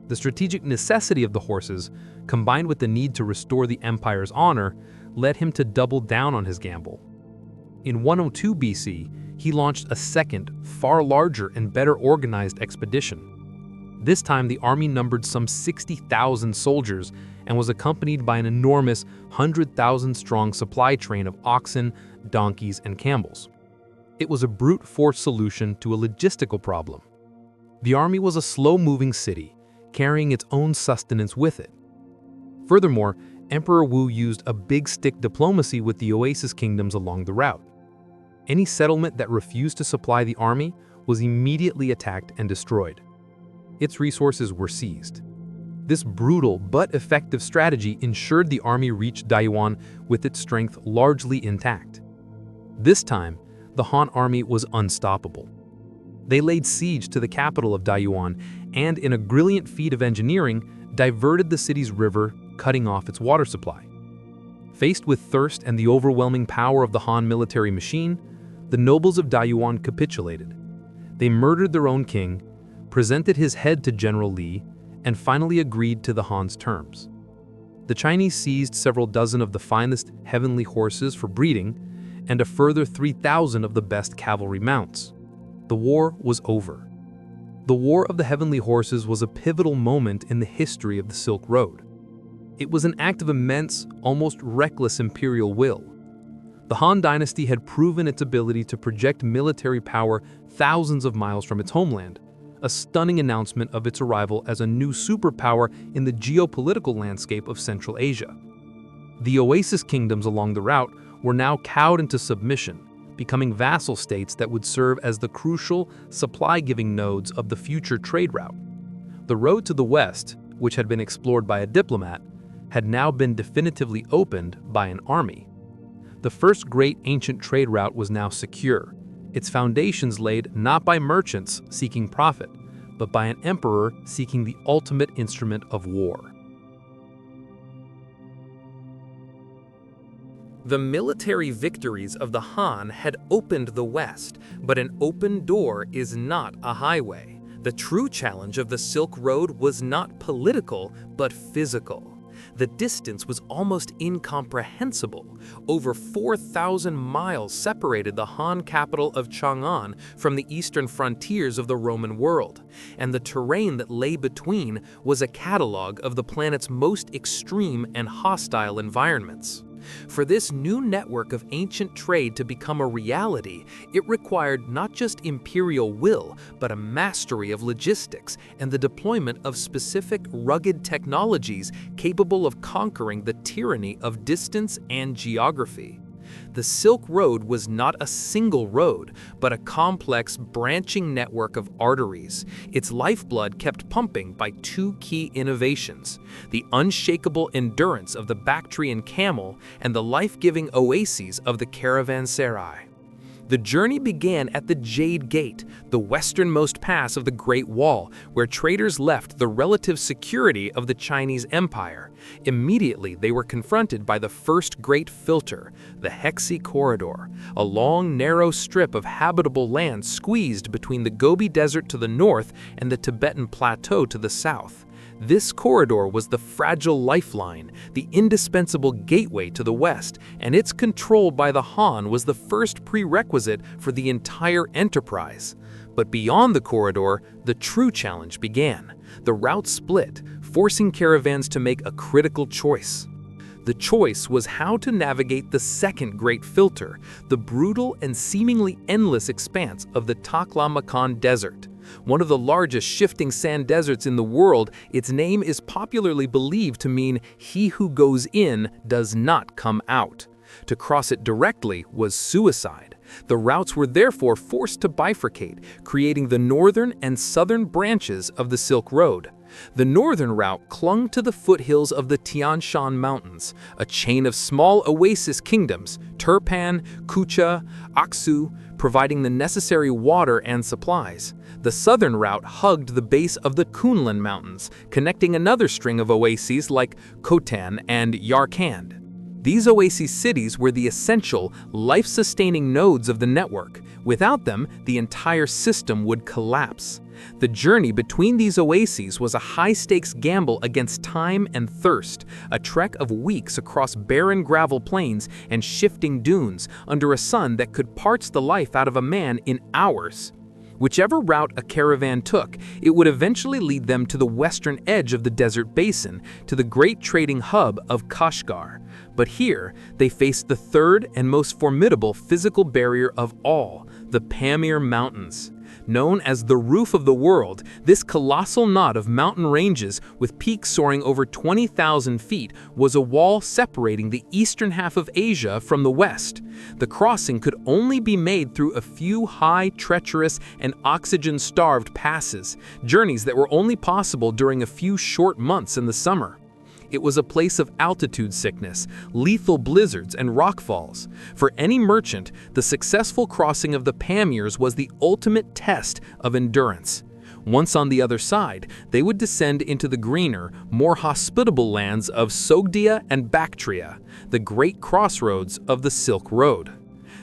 Speaker 1: The strategic necessity of the horses, combined with the need to restore the empire's honor, led him to double down on his gamble. In 102 BC, he launched a second, far larger and better organized expedition. This time, the army numbered some 60,000 soldiers and was accompanied by an enormous 100,000-strong supply train of oxen, donkeys, and camels. It was a brute force solution to a logistical problem. The army was a slow-moving city, carrying its own sustenance with it. Furthermore, Emperor Wu used a big-stick diplomacy with the oasis kingdoms along the route. Any settlement that refused to supply the army was immediately attacked and destroyed. Its resources were seized. This brutal but effective strategy ensured the army reached Dayuan with its strength largely intact. This time, the Han army was unstoppable. They laid siege to the capital of Dayuan and in a brilliant feat of engineering, diverted the city's river, cutting off its water supply. Faced with thirst and the overwhelming power of the Han military machine, the nobles of Dayuan capitulated. They murdered their own king, presented his head to General Li, and finally agreed to the Han's terms. The Chinese seized several dozen of the finest heavenly horses for breeding, and a further 3,000 of the best cavalry mounts. The war was over. The War of the Heavenly Horses was a pivotal moment in the history of the Silk Road. It was an act of immense, almost reckless imperial will. The Han Dynasty had proven its ability to project military power thousands of miles from its homeland, a stunning announcement of its arrival as a new superpower in the geopolitical landscape of Central Asia. The oasis kingdoms along the route were now cowed into submission, becoming vassal states that would serve as the crucial, supply-giving nodes of the future trade route. The road to the west, which had been explored by a diplomat, had now been definitively opened by an army. The first great ancient trade route was now secure, its foundations laid not by merchants seeking profit, but by an emperor seeking the ultimate instrument of war.
Speaker 2: The military victories of the Han had opened the West, but an open door is not a highway. The true challenge of the Silk Road was not political, but physical. The distance was almost incomprehensible. Over 4,000 miles separated the Han capital of Chang'an from the eastern frontiers of the Roman world, and the terrain that lay between was a catalog of the planet's most extreme and hostile environments. For this new network of ancient trade to become a reality, it required not just imperial will, but a mastery of logistics and the deployment of specific rugged technologies capable of conquering the tyranny of distance and geography. The Silk Road was not a single road, but a complex, branching network of arteries. Its lifeblood kept pumping by two key innovations: the unshakable endurance of the Bactrian camel and the life-giving oases of the caravanserai. The journey began at the Jade Gate, the westernmost pass of the Great Wall, where traders left the relative security of the Chinese Empire. Immediately, they were confronted by the first great filter, the Hexi Corridor, a long, narrow strip of habitable land squeezed between the Gobi Desert to the north and the Tibetan Plateau to the south. This corridor was the fragile lifeline, the indispensable gateway to the west, and its control by the Han was the first prerequisite for the entire enterprise. But beyond the corridor, the true challenge began. The route split, forcing caravans to make a critical choice. The choice was how to navigate the second great filter, the brutal and seemingly endless expanse of the Taklamakan Desert. One of the largest shifting sand deserts in the world, its name is popularly believed to mean "he who goes in does not come out." To cross it directly was suicide. The routes were therefore forced to bifurcate, creating the northern and southern branches of the Silk Road. The northern route clung to the foothills of the Tian Shan Mountains, a chain of small oasis kingdoms, Turpan, Kucha, Aksu, providing the necessary water and supplies. The southern route hugged the base of the Kunlun Mountains, connecting another string of oases like Khotan and Yarkand. These oasis cities were the essential, life-sustaining nodes of the network. Without them, the entire system would collapse. The journey between these oases was a high-stakes gamble against time and thirst, a trek of weeks across barren gravel plains and shifting dunes under a sun that could parch the life out of a man in hours. Whichever route a caravan took, it would eventually lead them to the western edge of the desert basin, to the great trading hub of Kashgar. But here, they faced the third and most formidable physical barrier of all, the Pamir Mountains. Known as the roof of the world, this colossal knot of mountain ranges with peaks soaring over 20,000 feet was a wall separating the eastern half of Asia from the west. The crossing could only be made through a few high, treacherous, and oxygen-starved passes, journeys that were only possible during a few short months in the summer. It was a place of altitude sickness, lethal blizzards, and rockfalls. For any merchant, the successful crossing of the Pamirs was the ultimate test of endurance.
Speaker 1: Once on the other side, they would descend into the greener, more hospitable lands of Sogdia and Bactria, the great crossroads of the Silk Road.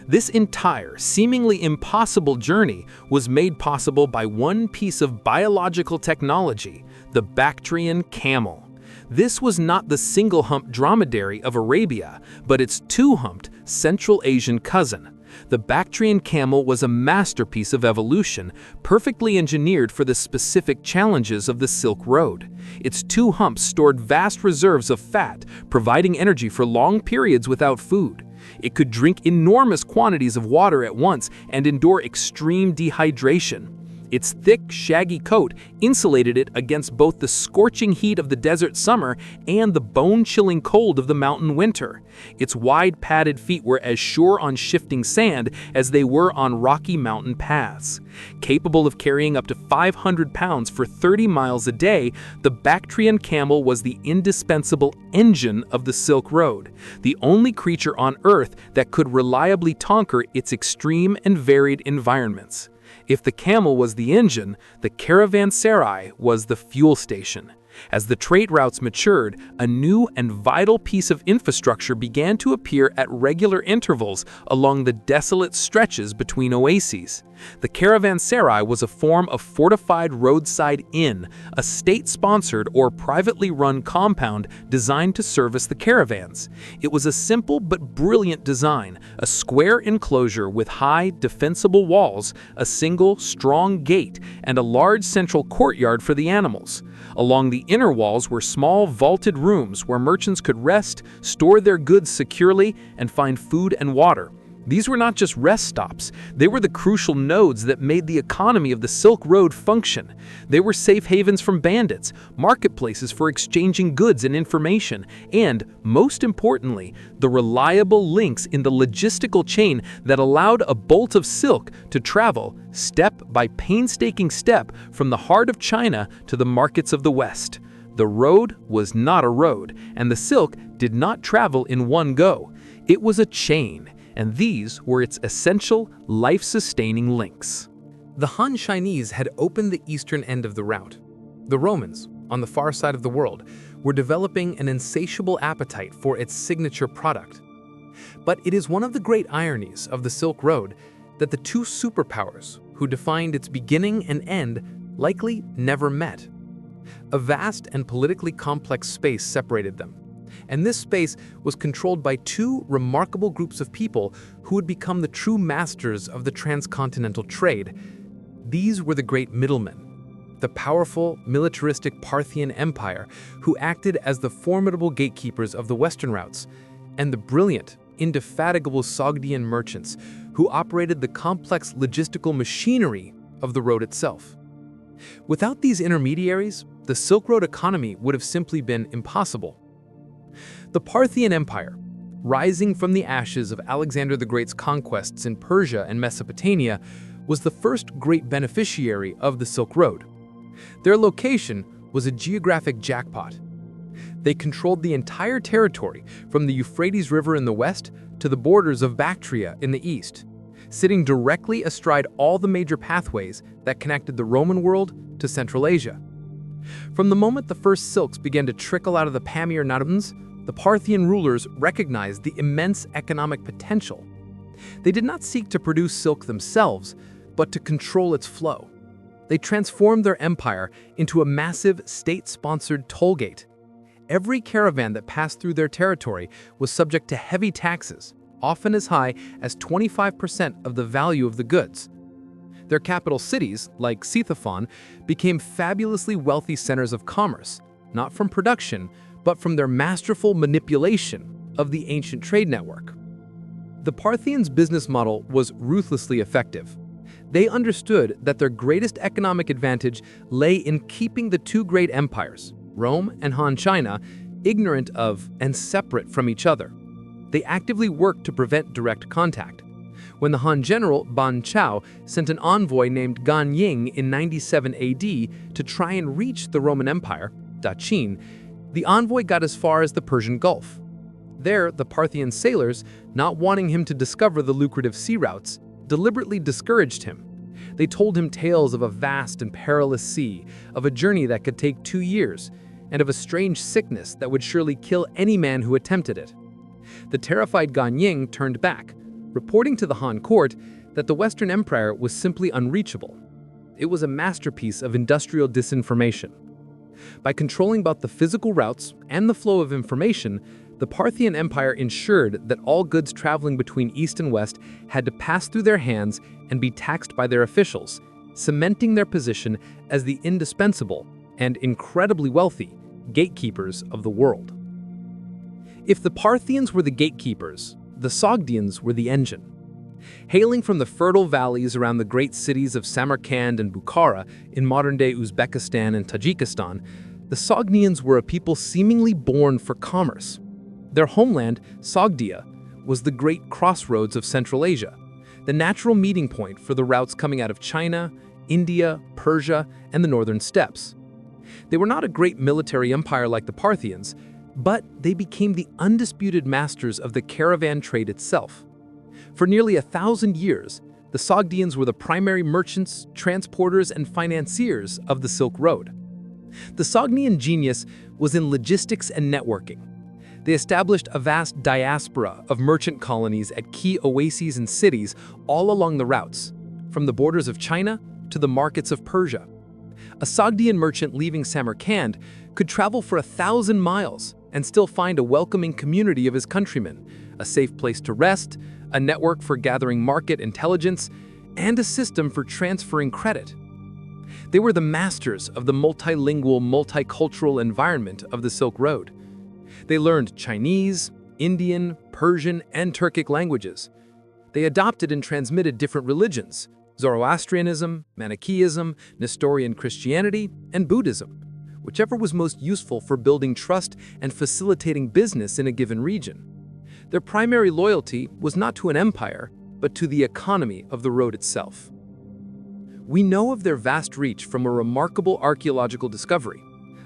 Speaker 1: This entire, seemingly impossible journey was made possible by one piece of biological technology, the Bactrian camel. This was not the single-humped dromedary of Arabia, but its two-humped Central Asian cousin. The Bactrian camel was a masterpiece of evolution, perfectly engineered for the specific challenges of the Silk Road. Its two humps stored vast reserves of fat, providing energy for long periods without food. It could drink enormous quantities of water at once and endure extreme dehydration. Its thick, shaggy coat insulated it against both the scorching heat of the desert summer and the bone-chilling cold of the mountain winter. Its wide, padded feet were as sure on shifting sand as they were on rocky mountain paths. Capable of carrying up to 500 pounds for 30 miles a day, the Bactrian camel was the indispensable engine of the Silk Road, the only creature on Earth that could reliably conquer its extreme and varied environments. If the camel was the engine, the caravanserai was the fuel station. As the trade routes matured, a new and vital piece of infrastructure began to appear at regular intervals along the desolate stretches between oases. The caravanserai was a form of fortified roadside inn, a state-sponsored or privately run compound designed to service the caravans. It was a simple but brilliant design, a square enclosure with high, defensible walls, a single, strong gate, and a large central courtyard for the animals. Along the inner walls were small vaulted rooms where merchants could rest, store their goods securely, and find food and water. These were not just rest stops, they were the crucial nodes that made the economy of the Silk Road function. They were safe havens from bandits, marketplaces for exchanging goods and information, and, most importantly, the reliable links in the logistical chain that allowed a bolt of silk to travel, step by painstaking step, from the heart of China to the markets of the West. The road was not a road, and the silk did not travel in one go. It was a chain, and these were its essential, life-sustaining links. The Han Chinese had opened the eastern end of the route. The Romans, on the far side of the world, were developing an insatiable appetite for its signature product. But it is one of the great ironies of the Silk Road that the two superpowers who defined its beginning and end likely never met. A vast and politically complex space separated them, and this space was controlled by two remarkable groups of people who would become the true masters of the transcontinental trade. These were the great middlemen, the powerful, militaristic Parthian Empire, who acted as the formidable gatekeepers of the western routes, and the brilliant, indefatigable Sogdian merchants, who operated the complex logistical machinery of the road itself. Without these intermediaries, the Silk Road economy would have simply been impossible. The Parthian Empire, rising from the ashes of Alexander the Great's conquests in Persia and Mesopotamia, was the first great beneficiary of the Silk Road. Their location was a geographic jackpot. They controlled the entire territory from the Euphrates River in the west to the borders of Bactria in the east, sitting directly astride all the major pathways that connected the Roman world to Central Asia. From the moment the first silks began to trickle out of the Pamir mountains, the Parthian rulers recognized the immense economic potential. They did not seek to produce silk themselves, but to control its flow. They transformed their empire into a massive state-sponsored toll gate. Every caravan that passed through their territory was subject to heavy taxes, often as high as 25% of the value of the goods. Their capital cities, like Ctesiphon, became fabulously wealthy centers of commerce, not from production, but from their masterful manipulation of the ancient trade network. The Parthians' business model was ruthlessly effective. They understood that their greatest economic advantage lay in keeping the two great empires, Rome and Han China, ignorant of and separate from each other. They actively worked to prevent direct contact. When the Han general Ban Chao sent an envoy named Gan Ying in 97 AD to try and reach the Roman Empire, Daqin, the envoy got as far as the Persian Gulf. There, the Parthian sailors, not wanting him to discover the lucrative sea routes, deliberately discouraged him.
Speaker 2: They told him tales of a vast and perilous sea, of a journey that could take 2 years, and of a strange sickness that would surely kill any man who attempted it. The terrified Gan Ying turned back, reporting to the Han court that the Western Empire was simply unreachable. It was a masterpiece of industrial disinformation. By controlling both the physical routes and the flow of information, the Parthian Empire ensured that all goods traveling between East and West had to pass through their hands and be taxed by their officials, cementing their position as the indispensable and incredibly wealthy gatekeepers of the world. If the Parthians were the gatekeepers, the Sogdians were the engine. Hailing from the fertile valleys around the great cities of Samarkand and Bukhara in modern-day Uzbekistan and Tajikistan, the Sogdians were a people seemingly born for commerce. Their homeland, Sogdia, was the great crossroads of Central Asia, the natural meeting point for the routes coming out of China, India, Persia, and the northern steppes. They were not a great military empire like the Parthians, but they became the undisputed masters of the caravan trade itself. For nearly 1,000 years, the Sogdians were the primary merchants, transporters, and financiers of the Silk Road. The Sogdian genius was in logistics and networking. They established a vast diaspora of merchant colonies at key oases and cities all along the routes, from the borders of China to the markets of Persia. A Sogdian merchant leaving Samarkand could travel for 1,000 miles and still find a welcoming community of his countrymen, a safe place to rest, a network for gathering market intelligence, and a system for transferring credit. They were the masters of the multilingual, multicultural environment of the Silk Road. They learned Chinese, Indian, Persian, and Turkic languages. They adopted and transmitted different religions: Zoroastrianism, Manichaeism, Nestorian Christianity, and Buddhism, whichever was most useful for building trust and facilitating business in a given region. Their primary loyalty was not to an empire, but to the economy of the road itself. We know of their vast reach from a remarkable archaeological discovery,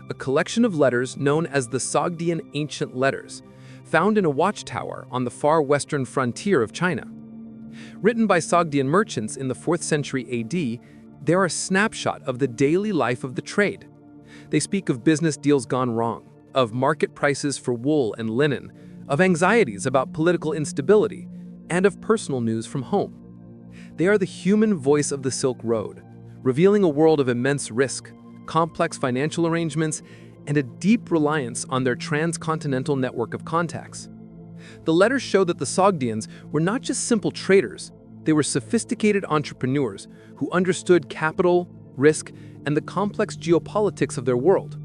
Speaker 2: a collection of letters known as the Sogdian Ancient Letters, found in a watchtower on the far western frontier of China. Written by Sogdian merchants in the 4th century AD, they are a snapshot of the daily life of the trade. They speak of business deals gone wrong, of market prices for wool and linen, of anxieties about political instability, and of personal news from home. They are the human voice of the Silk Road, revealing a world of immense risk, complex financial arrangements, and a deep reliance on their transcontinental network of contacts. The letters show that the Sogdians were not just simple traders, they were sophisticated entrepreneurs who understood capital, risk, and the complex geopolitics of their world.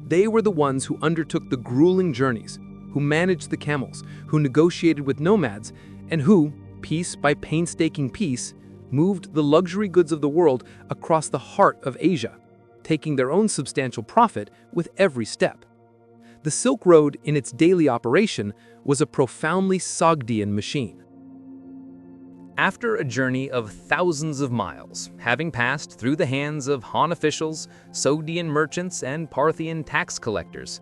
Speaker 2: They were the ones who undertook the grueling journeys, who managed the camels, who negotiated with nomads, and who, piece by painstaking piece, moved the luxury goods of the world across the heart of Asia, taking their own substantial profit with every step. The Silk Road, in its daily operation, was a profoundly Sogdian machine.
Speaker 3: After a journey of thousands of miles, having passed through the hands of Han officials, Sogdian merchants, and Parthian tax collectors,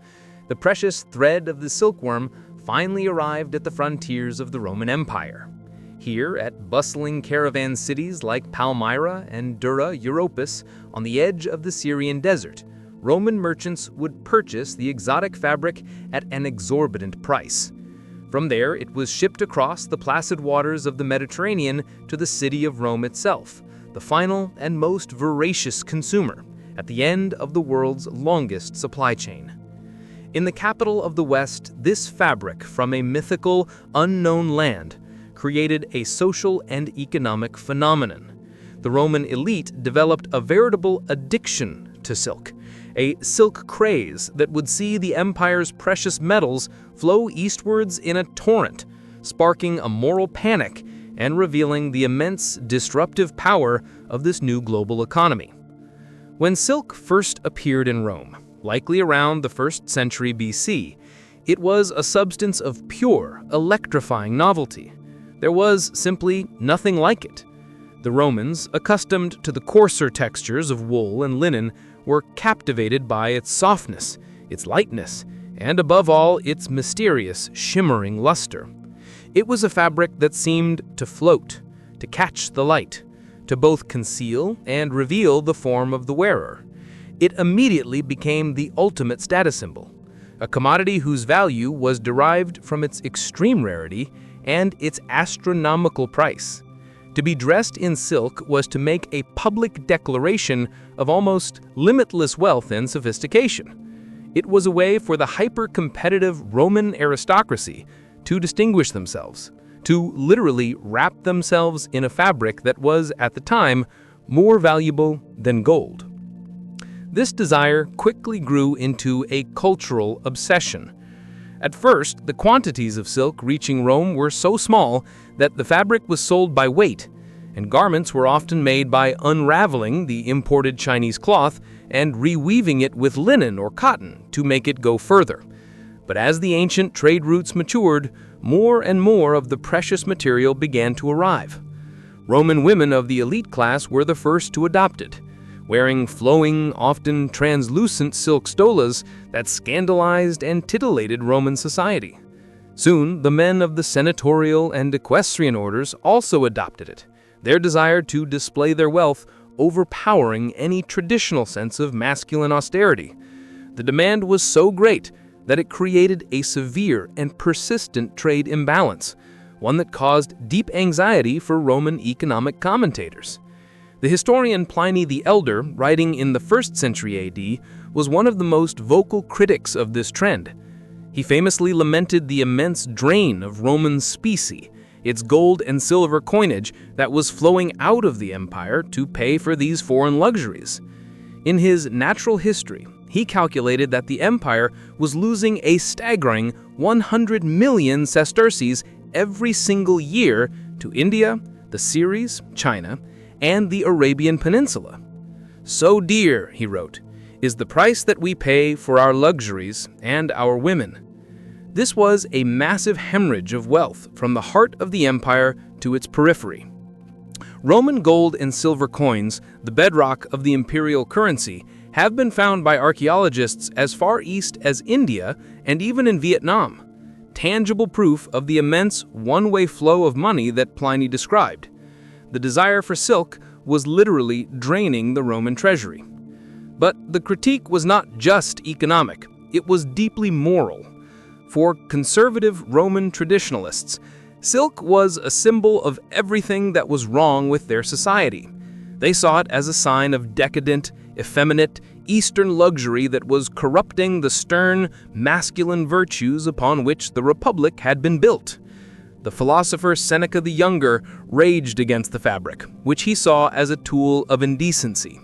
Speaker 3: the precious thread of the silkworm finally arrived at the frontiers of the Roman Empire. Here, at bustling caravan cities like Palmyra and Dura Europus, on the edge of the Syrian desert, Roman merchants would purchase the exotic fabric at an exorbitant price. From there, it was shipped across the placid waters of the Mediterranean to the city of Rome itself, the final and most voracious consumer, at the end of the world's longest supply chain. In the capital of the West, this fabric from a mythical, unknown land created a social and economic phenomenon. The Roman elite developed a veritable addiction to silk, a silk craze that would see the empire's precious metals flow eastwards in a torrent, sparking a moral panic and revealing the immense disruptive power of this new global economy. When silk first appeared in Rome, likely around the 1st century BC, it was a substance of pure, electrifying novelty. There was simply nothing like it. The Romans, accustomed to the coarser textures of wool and linen, were captivated by its softness, its lightness, and above all, its mysterious, shimmering luster. It was a fabric that seemed to float, to catch the light,
Speaker 1: to both conceal and reveal the form of the wearer. It immediately became the ultimate status symbol, a commodity whose value was derived from its extreme rarity and its astronomical price. To be dressed in silk was to make a public declaration of almost limitless wealth and sophistication. It was a way for the hyper-competitive Roman aristocracy to distinguish themselves, to literally wrap themselves in a fabric that was, at the time, more valuable than gold. This desire quickly grew into a cultural obsession. At first, the quantities of silk reaching Rome were so small that the fabric was sold by weight, and garments were often made by unraveling the imported Chinese cloth and reweaving it with linen or cotton to make it go further. But as the ancient trade routes matured, more and more of the precious material began to arrive. Roman women of the elite class were the first to adopt it, wearing flowing, often translucent silk stolas that scandalized and titillated Roman society. Soon, the men of the senatorial and equestrian orders also adopted it, their desire to display their wealth overpowering any traditional sense of masculine austerity. The demand was so great that it created a severe and persistent trade imbalance, one that caused deep anxiety for Roman economic commentators. The historian Pliny the Elder, writing in the 1st century AD, was one of the most vocal critics of this trend. He famously lamented the immense drain of Roman specie, its gold and silver coinage that was flowing out of the empire to pay for these foreign luxuries. In his Natural History, he calculated that the empire was losing a staggering 100 million sesterces every single year to India, the Syries, China, and the Arabian Peninsula. "So dear," he wrote, "is the price that we pay for our luxuries and our women." This was a massive hemorrhage of wealth from the heart of the empire to its periphery. Roman gold and silver coins, the bedrock of the imperial currency, have been found by archaeologists as far east as India and even in Vietnam, tangible proof of the immense one-way flow of money that Pliny described. The desire for silk was literally draining the Roman treasury. But the critique was not just economic, it was deeply moral. For conservative Roman traditionalists, silk was a symbol of everything that was wrong with their society. They saw it as a sign of decadent, effeminate, Eastern luxury that was corrupting the stern, masculine virtues upon which the Republic had been built. The philosopher Seneca the Younger raged against the fabric, which he saw as a tool of indecency.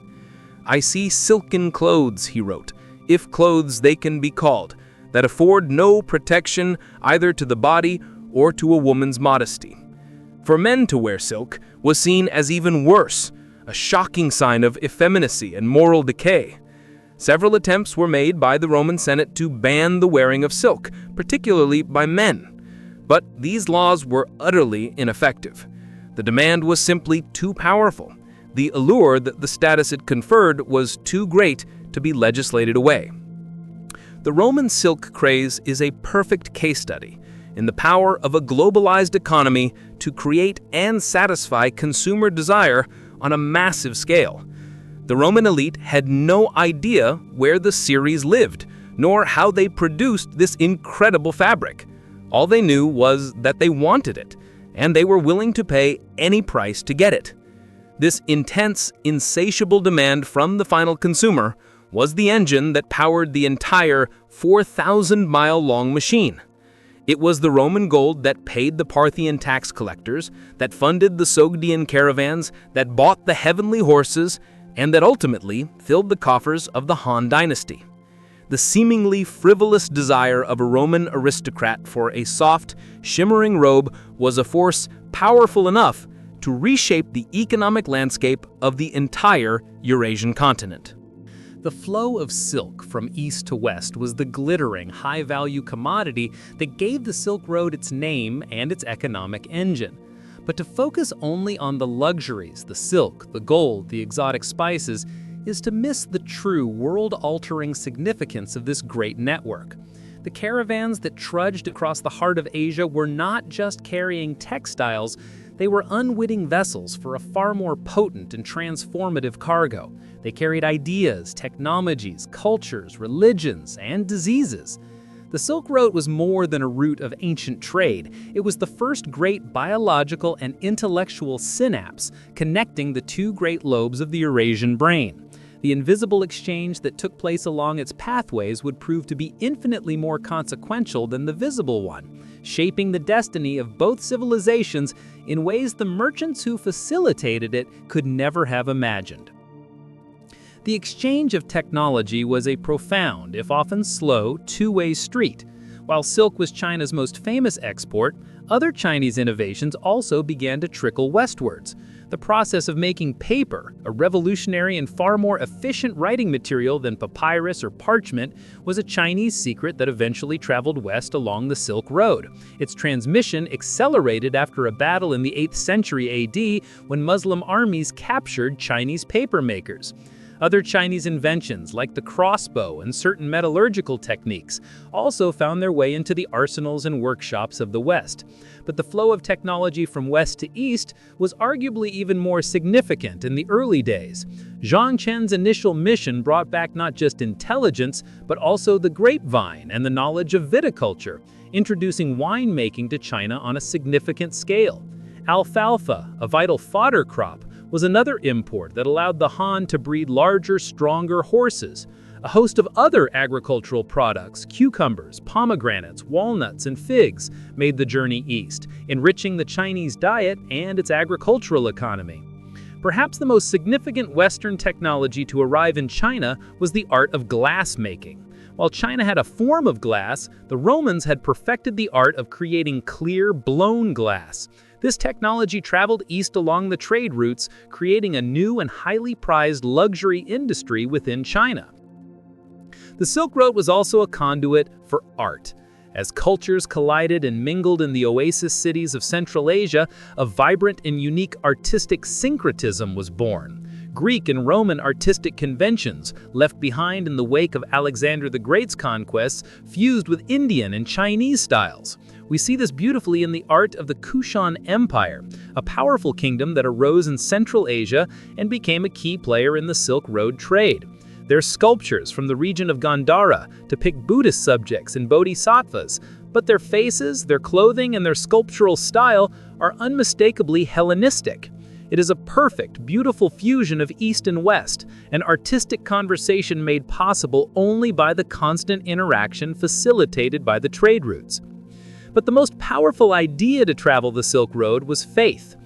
Speaker 1: "I see silken clothes," he wrote, "if clothes they can be called, that afford no protection either to the body or to a woman's modesty." For men to wear silk was seen as even worse, a shocking sign of effeminacy and moral decay. Several attempts were made by the Roman Senate to ban the wearing of silk, particularly by men. But these laws were utterly ineffective. The demand was simply too powerful. The allure that the status it conferred was too great to be legislated away. The Roman silk craze is a perfect case study in the power of a globalized economy to create and satisfy consumer desire on a massive scale. The Roman elite had no idea where the Syries lived, nor how they produced this incredible fabric. All they knew was that they wanted it, and they were willing to pay any price to get it. This intense, insatiable demand from the final consumer was the engine that powered the entire 4,000-mile-long machine. It was the Roman gold that paid the Parthian tax collectors, that funded the Sogdian caravans, that bought the heavenly horses, and that ultimately filled the coffers of the Han Dynasty. The seemingly frivolous desire of a Roman aristocrat for a soft, shimmering robe was a force powerful enough to reshape the economic landscape of the entire Eurasian continent. The flow of silk from east to west was the glittering, high-value commodity that gave the Silk Road its name and its economic engine. But to focus only on the luxuries, the silk, the gold, the exotic spices, is to miss the true world-altering significance of this great network. The caravans that trudged across the heart of Asia were not just carrying textiles,
Speaker 2: They were unwitting vessels for a far more potent and transformative cargo. They carried ideas, technologies, cultures, religions, and diseases. The Silk Road was more than a route of ancient trade. It was the first great biological and intellectual synapse connecting the two great lobes of the Eurasian brain. The invisible exchange that took place along its pathways would prove to be infinitely more consequential than the visible one, shaping the destiny of both civilizations in ways the merchants who facilitated it could never have imagined. The exchange of technology was a profound, if often slow, two-way street. While silk was China's most famous export, other Chinese innovations also began to trickle westwards. The process of making paper, a revolutionary and far more efficient writing material than papyrus or parchment, was a Chinese secret that eventually traveled west along the Silk Road. Its transmission accelerated after a battle in the 8th century AD when Muslim armies captured Chinese paper makers. Other Chinese inventions, like the crossbow and certain metallurgical techniques, also found their way into the arsenals and workshops of the West. But the flow of technology from west to east was arguably even more significant in the early days. Zhang Qian's initial mission brought back not just intelligence, but also the grapevine and the knowledge of viticulture, introducing winemaking to China on a significant scale. Alfalfa, a vital fodder crop, was another import that allowed the Han to breed larger, stronger horses. A host of other agricultural products, cucumbers, pomegranates, walnuts, and figs, made the journey east, enriching the Chinese diet and its agricultural economy. Perhaps the most significant Western technology to arrive in China was the art of glass making. While China had a form of glass, the Romans had perfected the art of creating clear, blown glass. This technology traveled east along the trade routes, creating a new and highly prized luxury industry within China. The Silk Road was also a conduit for art. As cultures collided and mingled in the oasis cities of Central Asia, a vibrant and unique artistic syncretism was born. Greek and Roman artistic conventions, left behind in the wake of Alexander the Great's conquests, fused with Indian and Chinese styles. We see this beautifully in the art of the Kushan Empire, a powerful kingdom that arose in Central Asia and became a key player in the Silk Road trade. Their sculptures from the region of Gandhara depict Buddhist subjects and bodhisattvas, but their faces, their clothing, and their sculptural style are unmistakably Hellenistic. It is a perfect, beautiful fusion of East and West, an artistic conversation made possible only by the constant interaction facilitated by the trade routes. But the most powerful idea to travel the Silk Road was faith.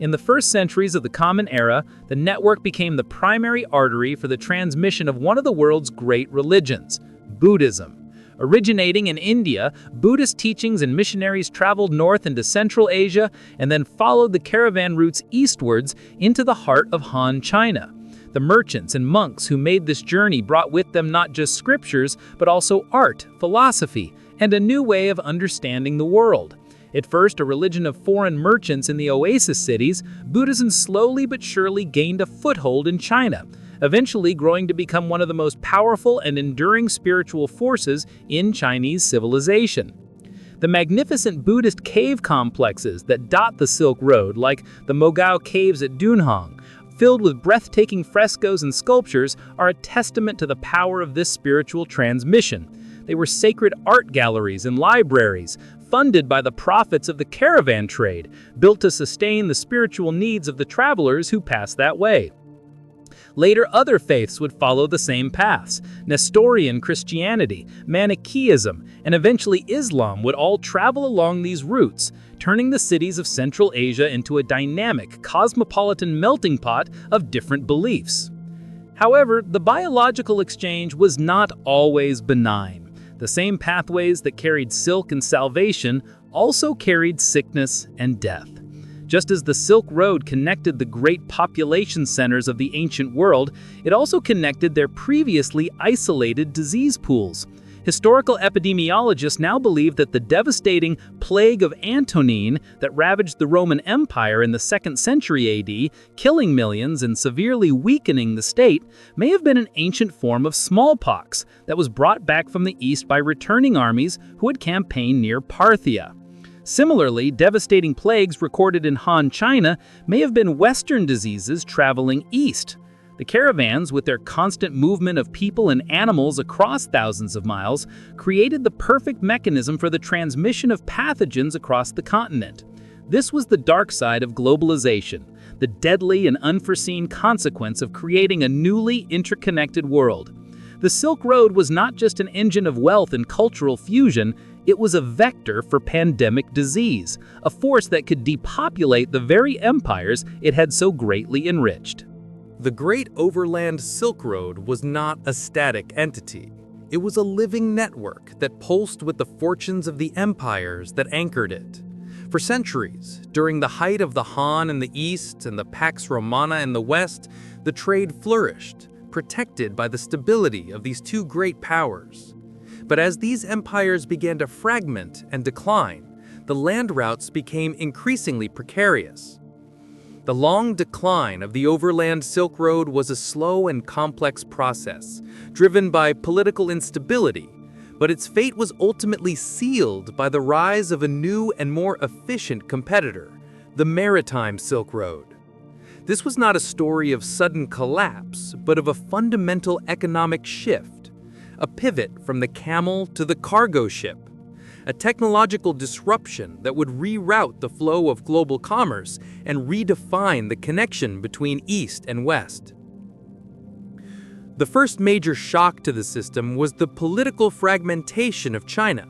Speaker 2: In the first centuries of the Common Era, the network became the primary artery for the transmission of one of the world's great religions, Buddhism. Originating in India, Buddhist teachings and missionaries traveled north into Central Asia and then followed the caravan routes eastwards into the heart of Han China. The merchants and monks who made this journey brought with them not just scriptures, but also art, philosophy, and a new way of understanding the world. At first a religion of foreign merchants in the oasis cities, Buddhism slowly but surely gained a foothold in China, eventually growing to become one of the most powerful and enduring spiritual forces in Chinese civilization. The magnificent Buddhist cave complexes that dot the Silk Road, like the Mogao Caves at Dunhuang, filled with breathtaking frescoes and sculptures, are a testament to the power of this spiritual transmission. They were sacred art galleries and libraries, funded by the profits of the caravan trade, built to sustain the spiritual needs of the travelers who passed that way. Later, other faiths would follow the same paths. Nestorian Christianity, Manichaeism, and eventually Islam would all travel along these routes, turning the cities of Central Asia into a dynamic, cosmopolitan melting pot of different beliefs. However, the biological exchange was not always benign. The same pathways that carried silk and salvation also carried sickness and death. Just as the Silk Road connected the great population centers of the ancient world, it also connected their previously isolated disease pools. Historical epidemiologists now believe that the devastating plague of Antonine that ravaged the Roman Empire in the 2nd century AD, killing millions and severely weakening the state, may have been an ancient form of smallpox that was brought back from the east by returning armies who had campaigned near Parthia.
Speaker 3: Similarly, devastating plagues recorded in Han China may have been Western diseases traveling east. The caravans, with their constant movement of people and animals across thousands of miles, created the perfect mechanism for the transmission of pathogens across the continent. This was the dark side of globalization, the deadly and unforeseen consequence of creating a newly interconnected world. The Silk Road was not just an engine of wealth and cultural fusion, it was a vector for pandemic disease, a force that could depopulate the very empires it had so greatly enriched.
Speaker 1: The Great Overland Silk Road was not a static entity. It was a living network that pulsed with the fortunes of the empires that anchored it. For centuries, during the height of the Han in the east and the Pax Romana in the west, the trade flourished, protected by the stability of these two great powers. But as these empires began to fragment and decline, the land routes became increasingly precarious. The long decline of the Overland Silk Road was a slow and complex process, driven by political instability, but its fate was ultimately sealed by the rise of a new and more efficient competitor, the Maritime Silk Road. This was not a story of sudden collapse, but of a fundamental economic shift, a pivot from the camel to the cargo ship, a technological disruption that would reroute the flow of global commerce and redefine the connection between East and West. The first major shock to the system was the political fragmentation of China.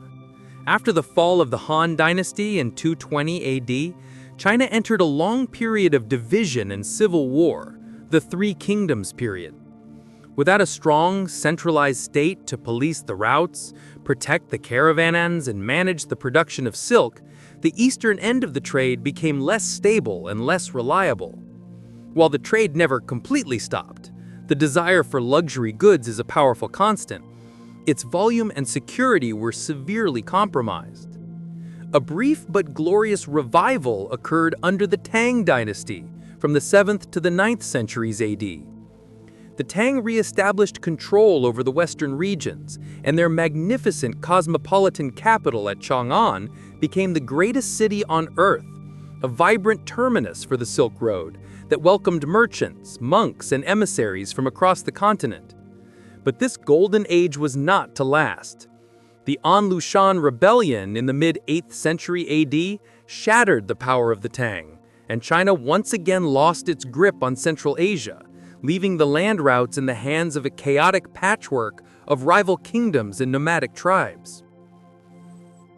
Speaker 1: After the fall of the Han Dynasty in 220 AD, China entered a long period of division and civil war, the Three Kingdoms period. Without a strong, centralized state to police the routes, protect the caravans, and manage the production of silk, the eastern end of the trade became less stable and less reliable. While the trade never completely stopped, the desire for luxury goods is a powerful constant. Its volume and security were severely compromised. A brief but glorious revival occurred under the Tang Dynasty from the 7th to the 9th centuries AD. The Tang re-established control over the western regions, and their magnificent cosmopolitan capital at Chang'an became the greatest city on earth, a vibrant terminus for the Silk Road that welcomed merchants, monks, and emissaries from across the continent. But this golden age was not to last. The An Lushan rebellion in the mid-8th century AD shattered the power of the Tang, and China once again lost its grip on Central Asia, leaving the land routes in the hands of a chaotic patchwork of rival kingdoms and nomadic tribes.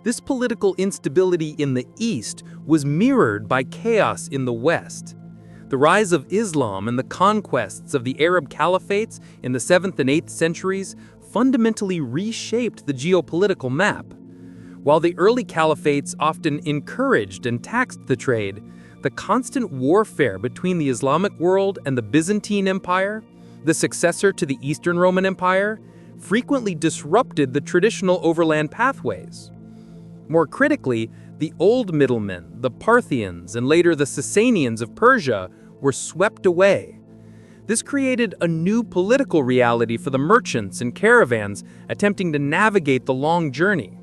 Speaker 1: This political instability in the East was mirrored by chaos in the West. The rise of Islam and the conquests of the Arab caliphates in the 7th and 8th centuries fundamentally reshaped the geopolitical map. While the early caliphates often encouraged and taxed the trade, the constant warfare between the Islamic world and the Byzantine Empire, the successor to the Eastern Roman Empire, frequently disrupted the traditional overland pathways. More critically, the old middlemen, the Parthians, and later the Sasanians of Persia, were swept away. This created a new political reality for the merchants and caravans attempting to navigate the long journey.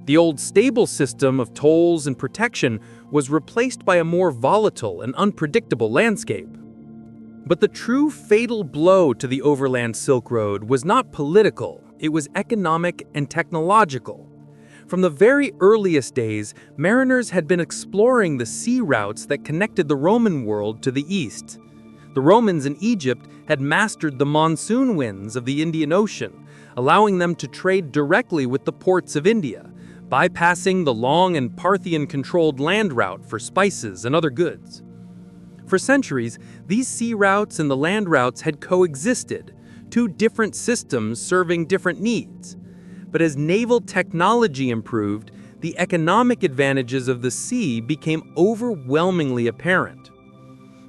Speaker 1: The old stable system of tolls and protection was replaced by a more volatile and unpredictable landscape. But the true fatal blow to the Overland Silk Road was not political, it was economic and technological. From the very earliest days, mariners had been exploring the sea routes that connected the Roman world to the east. The Romans in Egypt had mastered the monsoon winds of the Indian Ocean, allowing them to trade directly with the ports of India, bypassing the long and Parthian-controlled land route for spices and other goods. For centuries, these sea routes and the land routes had coexisted, two different systems serving different needs. But as naval technology improved, the economic advantages of the sea became overwhelmingly apparent.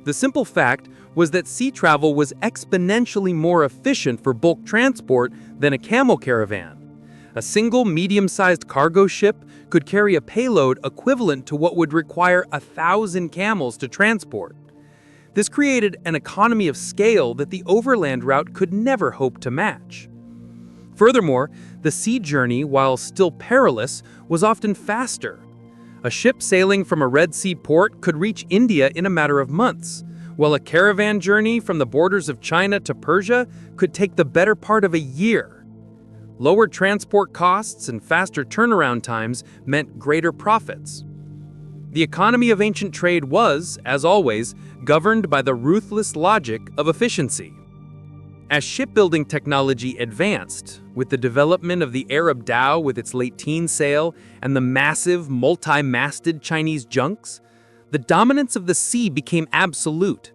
Speaker 1: The simple fact was that sea travel was exponentially more efficient for bulk transport than a camel caravan. A single medium-sized cargo ship could carry a payload equivalent to what would require 1,000 camels to transport. This created an economy of scale that the overland route could never hope to match. Furthermore, the sea journey, while still perilous, was often faster. A ship sailing from a Red Sea port could reach India in a matter of months, while a caravan journey from the borders of China to Persia could take the better part of a year. Lower transport costs and faster turnaround times meant greater profits. The economy of ancient trade was, as always, governed by the ruthless logic of efficiency. As shipbuilding technology advanced, with the development of the Arab dhow with its lateen sail and the massive, multi-masted Chinese junks, the dominance of the sea became absolute.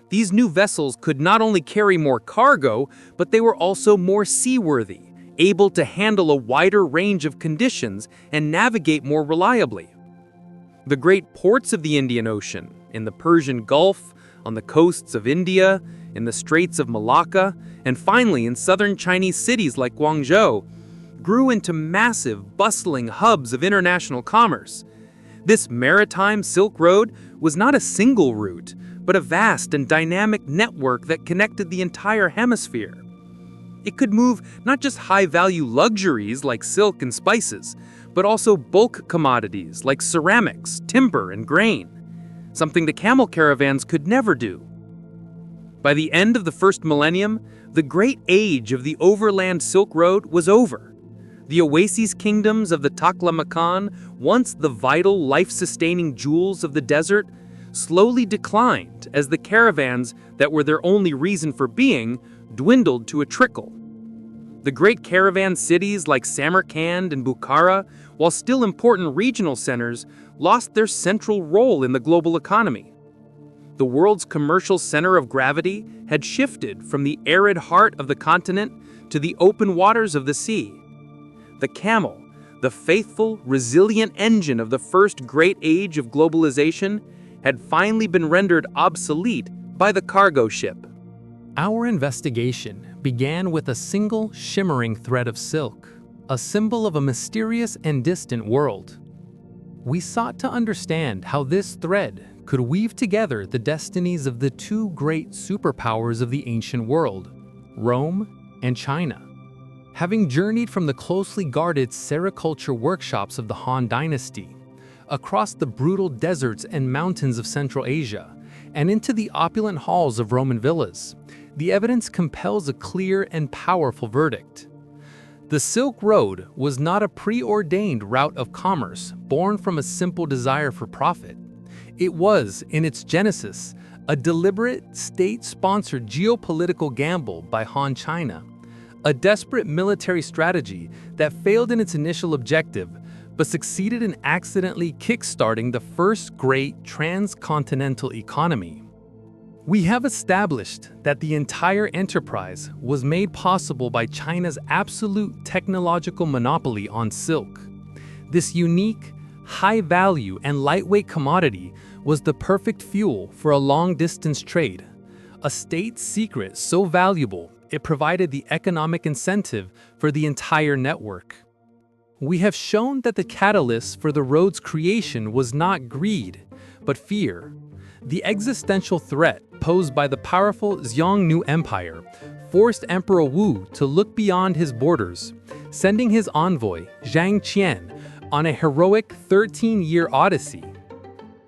Speaker 1: These new vessels could not only carry more cargo, but they were also more seaworthy, able to handle a wider range of conditions and navigate more reliably. The great ports of the Indian Ocean, in the Persian Gulf, on the coasts of India, in the Straits of Malacca, and finally in southern Chinese cities like Guangzhou, grew into massive, bustling hubs of international commerce. This maritime Silk Road was not a single route, but a vast and dynamic network that connected the entire hemisphere. It could move not just high-value luxuries like silk and spices, but also bulk commodities like ceramics, timber, and grain, something the camel caravans could never do. By the end of the first millennium, the great age of the overland Silk Road was over. The oasis kingdoms of the Taklamakan, once the vital, life-sustaining jewels of the desert, slowly declined as the caravans that were their only reason for being dwindled to a trickle. The great caravan cities like Samarkand and Bukhara, while still important regional centers, lost their central role in the global economy. The world's commercial center of gravity had shifted from the arid heart of the continent to the open waters of the sea. The camel, the faithful, resilient engine of the first great age of globalization, had finally been rendered obsolete by the cargo ship.
Speaker 3: Our investigation began with a single shimmering thread of silk, a symbol of a mysterious and distant world. We sought to understand how this thread could weave together the destinies of the two great superpowers of the ancient world, Rome and China. Having journeyed from the closely guarded sericulture workshops of the Han Dynasty, across the brutal deserts and mountains of Central Asia, and into the opulent halls of Roman villas, the evidence compels a clear and powerful verdict. The Silk Road was not a preordained route of commerce born from a simple desire for profit. It was, in its genesis, a deliberate, state-sponsored geopolitical gamble by Han China, a desperate military strategy that failed in its initial objective, but succeeded in accidentally kickstarting the first great transcontinental economy. We have established that the entire enterprise was made possible by China's absolute technological monopoly on silk. This unique, high-value, and lightweight commodity was the perfect fuel for a long-distance trade, a state secret so valuable it provided the economic incentive for the entire network. We have shown that the catalyst for the road's creation was not greed, but fear. The existential threat posed by the powerful Xiongnu Empire forced Emperor Wu to look beyond his borders, sending his envoy, Zhang Qian, on a heroic 13-year odyssey.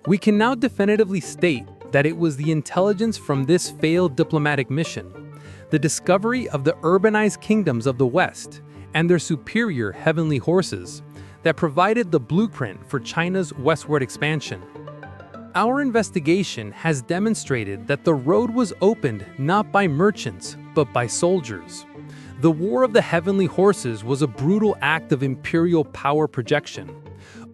Speaker 3: We can now definitively state that it was the intelligence from this failed diplomatic mission, the discovery of the urbanized kingdoms of the West and their superior heavenly horses, that provided the blueprint for China's westward expansion. Our investigation has demonstrated that the road was opened not by merchants, but by soldiers. The War of the Heavenly Horses was a brutal act of imperial power projection,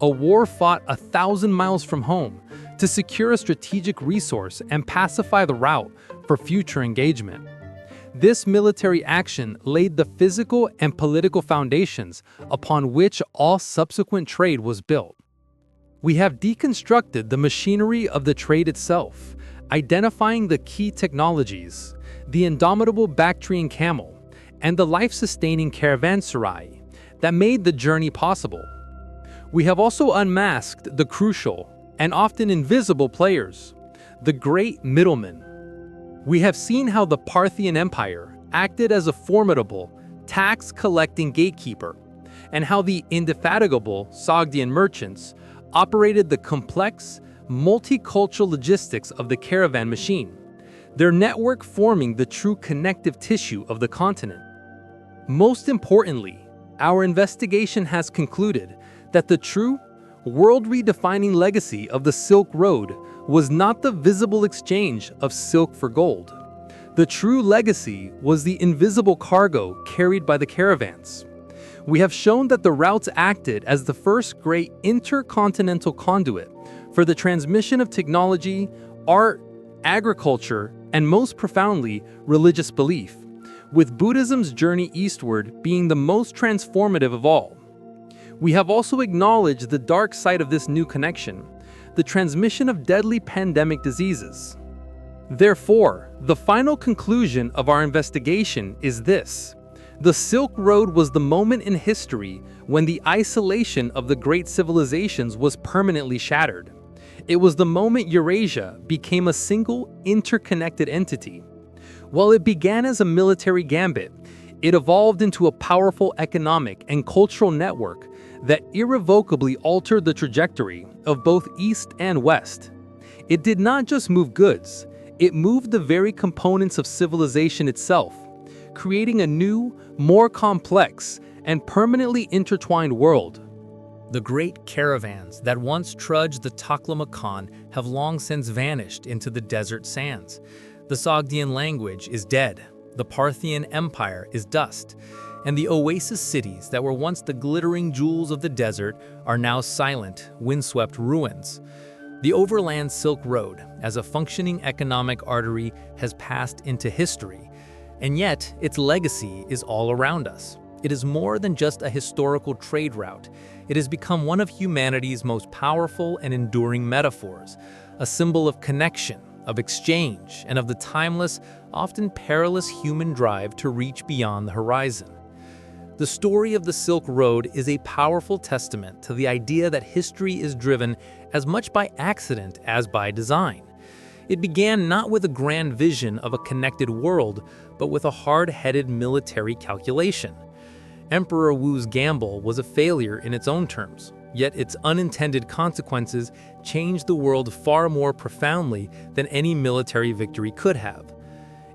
Speaker 3: a war fought 1,000 miles from home to secure a strategic resource and pacify the route for future engagement. This military action laid the physical and political foundations upon which all subsequent trade was built. We have deconstructed the machinery of the trade itself, identifying the key technologies, the indomitable Bactrian camel, and the life-sustaining caravanserai that made the journey possible. We have also unmasked the crucial and often invisible players, the great middlemen. We have seen how the Parthian Empire acted as a formidable, tax-collecting gatekeeper, and how the indefatigable Sogdian merchants
Speaker 1: operated the complex, multicultural logistics of the caravan machine, their network forming the true connective tissue of the continent. Most importantly, our investigation has concluded that the true, world-redefining legacy of the Silk Road was not the visible exchange of silk for gold. The true legacy was the invisible cargo carried by the caravans. We have shown that the routes acted as the first great intercontinental conduit for the transmission of technology, art, agriculture, and most profoundly, religious belief, with Buddhism's journey eastward being the most transformative of all. We have also acknowledged the dark side of this new connection, the transmission of deadly pandemic diseases. Therefore, the final conclusion of our investigation is this. The Silk Road was the moment in history when the isolation of the great civilizations was permanently shattered. It was the moment Eurasia became a single, interconnected entity. While it began as a military gambit, it evolved into a powerful economic and cultural network that irrevocably altered the trajectory of both East and West. It did not just move goods, it moved the very components of civilization itself, creating a new, more complex, and permanently intertwined world.
Speaker 3: The great caravans that once trudged the Taklamakan have long since vanished into the desert sands. The Sogdian language is dead, the Parthian Empire is dust, and the oasis cities that were once the glittering jewels of the desert are now silent, windswept ruins. The Overland Silk Road, as a functioning economic artery, has passed into history, and yet its legacy is all around us. It is more than just a historical trade route. It has become one of humanity's most powerful and enduring metaphors, a symbol of connection, of exchange, and of the timeless, often perilous human drive to reach beyond the horizon. The story of the Silk Road is a powerful testament to the idea that history is driven as much by accident as by design. It began not with a grand vision of a connected world, but with a hard-headed military calculation. Emperor Wu's gamble was a failure in its own terms, yet its unintended consequences changed the world far more profoundly than any military victory could have.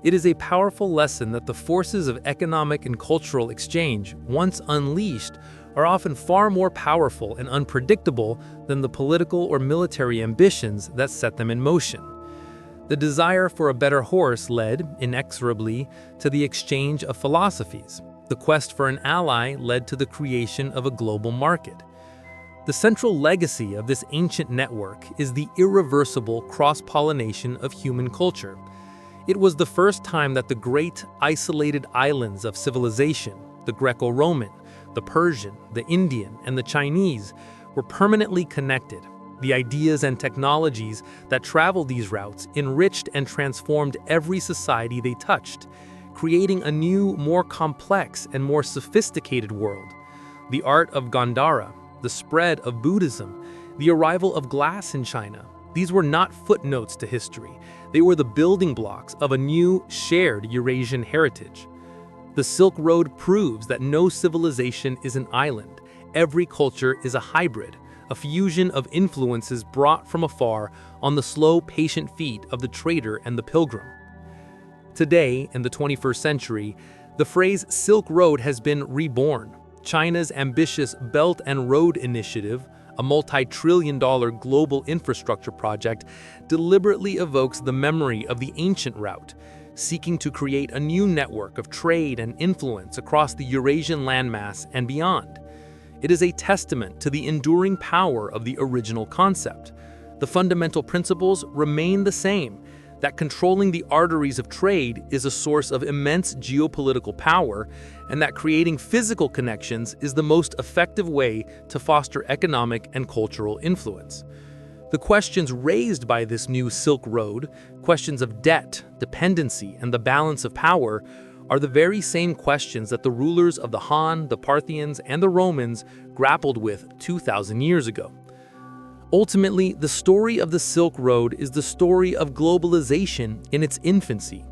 Speaker 3: It is a powerful lesson that the forces of economic and cultural exchange, once unleashed, are often far more powerful and unpredictable than the political or military ambitions that set them in motion. The desire for a better horse led, inexorably, to the exchange of philosophies. The quest for an ally led to the creation of a global market. The central legacy of this ancient network is the irreversible cross-pollination of human culture. It was the first time that the great, isolated islands of civilization, the Greco-Roman, the Persian, the Indian, and the Chinese, were permanently connected. The ideas and technologies that traveled these routes enriched and transformed every society they touched, creating a new, more complex and more sophisticated world. The art of Gandhara, the spread of Buddhism, the arrival of glass in China, these were not footnotes to history. They were the building blocks of a new, shared Eurasian heritage. The Silk Road proves that no civilization is an island. Every culture is a hybrid, a fusion of influences brought from afar on the slow, patient feet of the trader and the pilgrim. Today, in the 21st century, the phrase Silk Road has been reborn. China's ambitious Belt and Road Initiative, a multi-trillion-dollar global infrastructure project, deliberately evokes the memory of the ancient route, seeking to create a new network of trade and influence across the Eurasian landmass and beyond. It is a testament to the enduring power of the original concept. The fundamental principles remain the same, that controlling the arteries of trade is a source of immense geopolitical power, and that creating physical connections is the most effective way to foster economic and cultural influence. The questions raised by this new Silk Road, questions of debt, dependency, and the balance of power, are the very same questions that the rulers of the Han, the Parthians, and the Romans grappled with 2,000 years ago. Ultimately, the story of the Silk Road is the story of globalization in its infancy.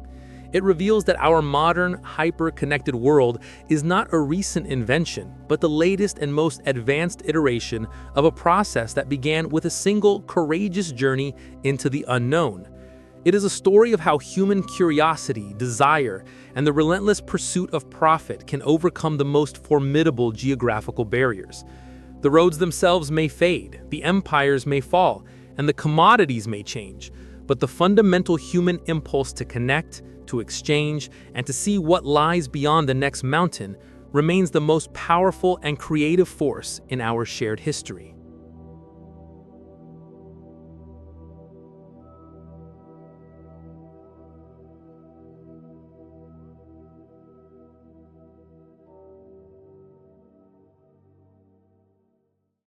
Speaker 1: It reveals that our modern, hyper-connected world is not a recent invention, but the latest and most advanced iteration of a process that began with a single, courageous journey into the unknown. It is a story of how human curiosity, desire, and the relentless pursuit of profit can overcome the most formidable geographical barriers. The roads themselves may fade, the empires may fall, and the commodities may change, but the fundamental human impulse to connect, to exchange, and to see what lies beyond the next mountain remains the most powerful and creative force in our shared history.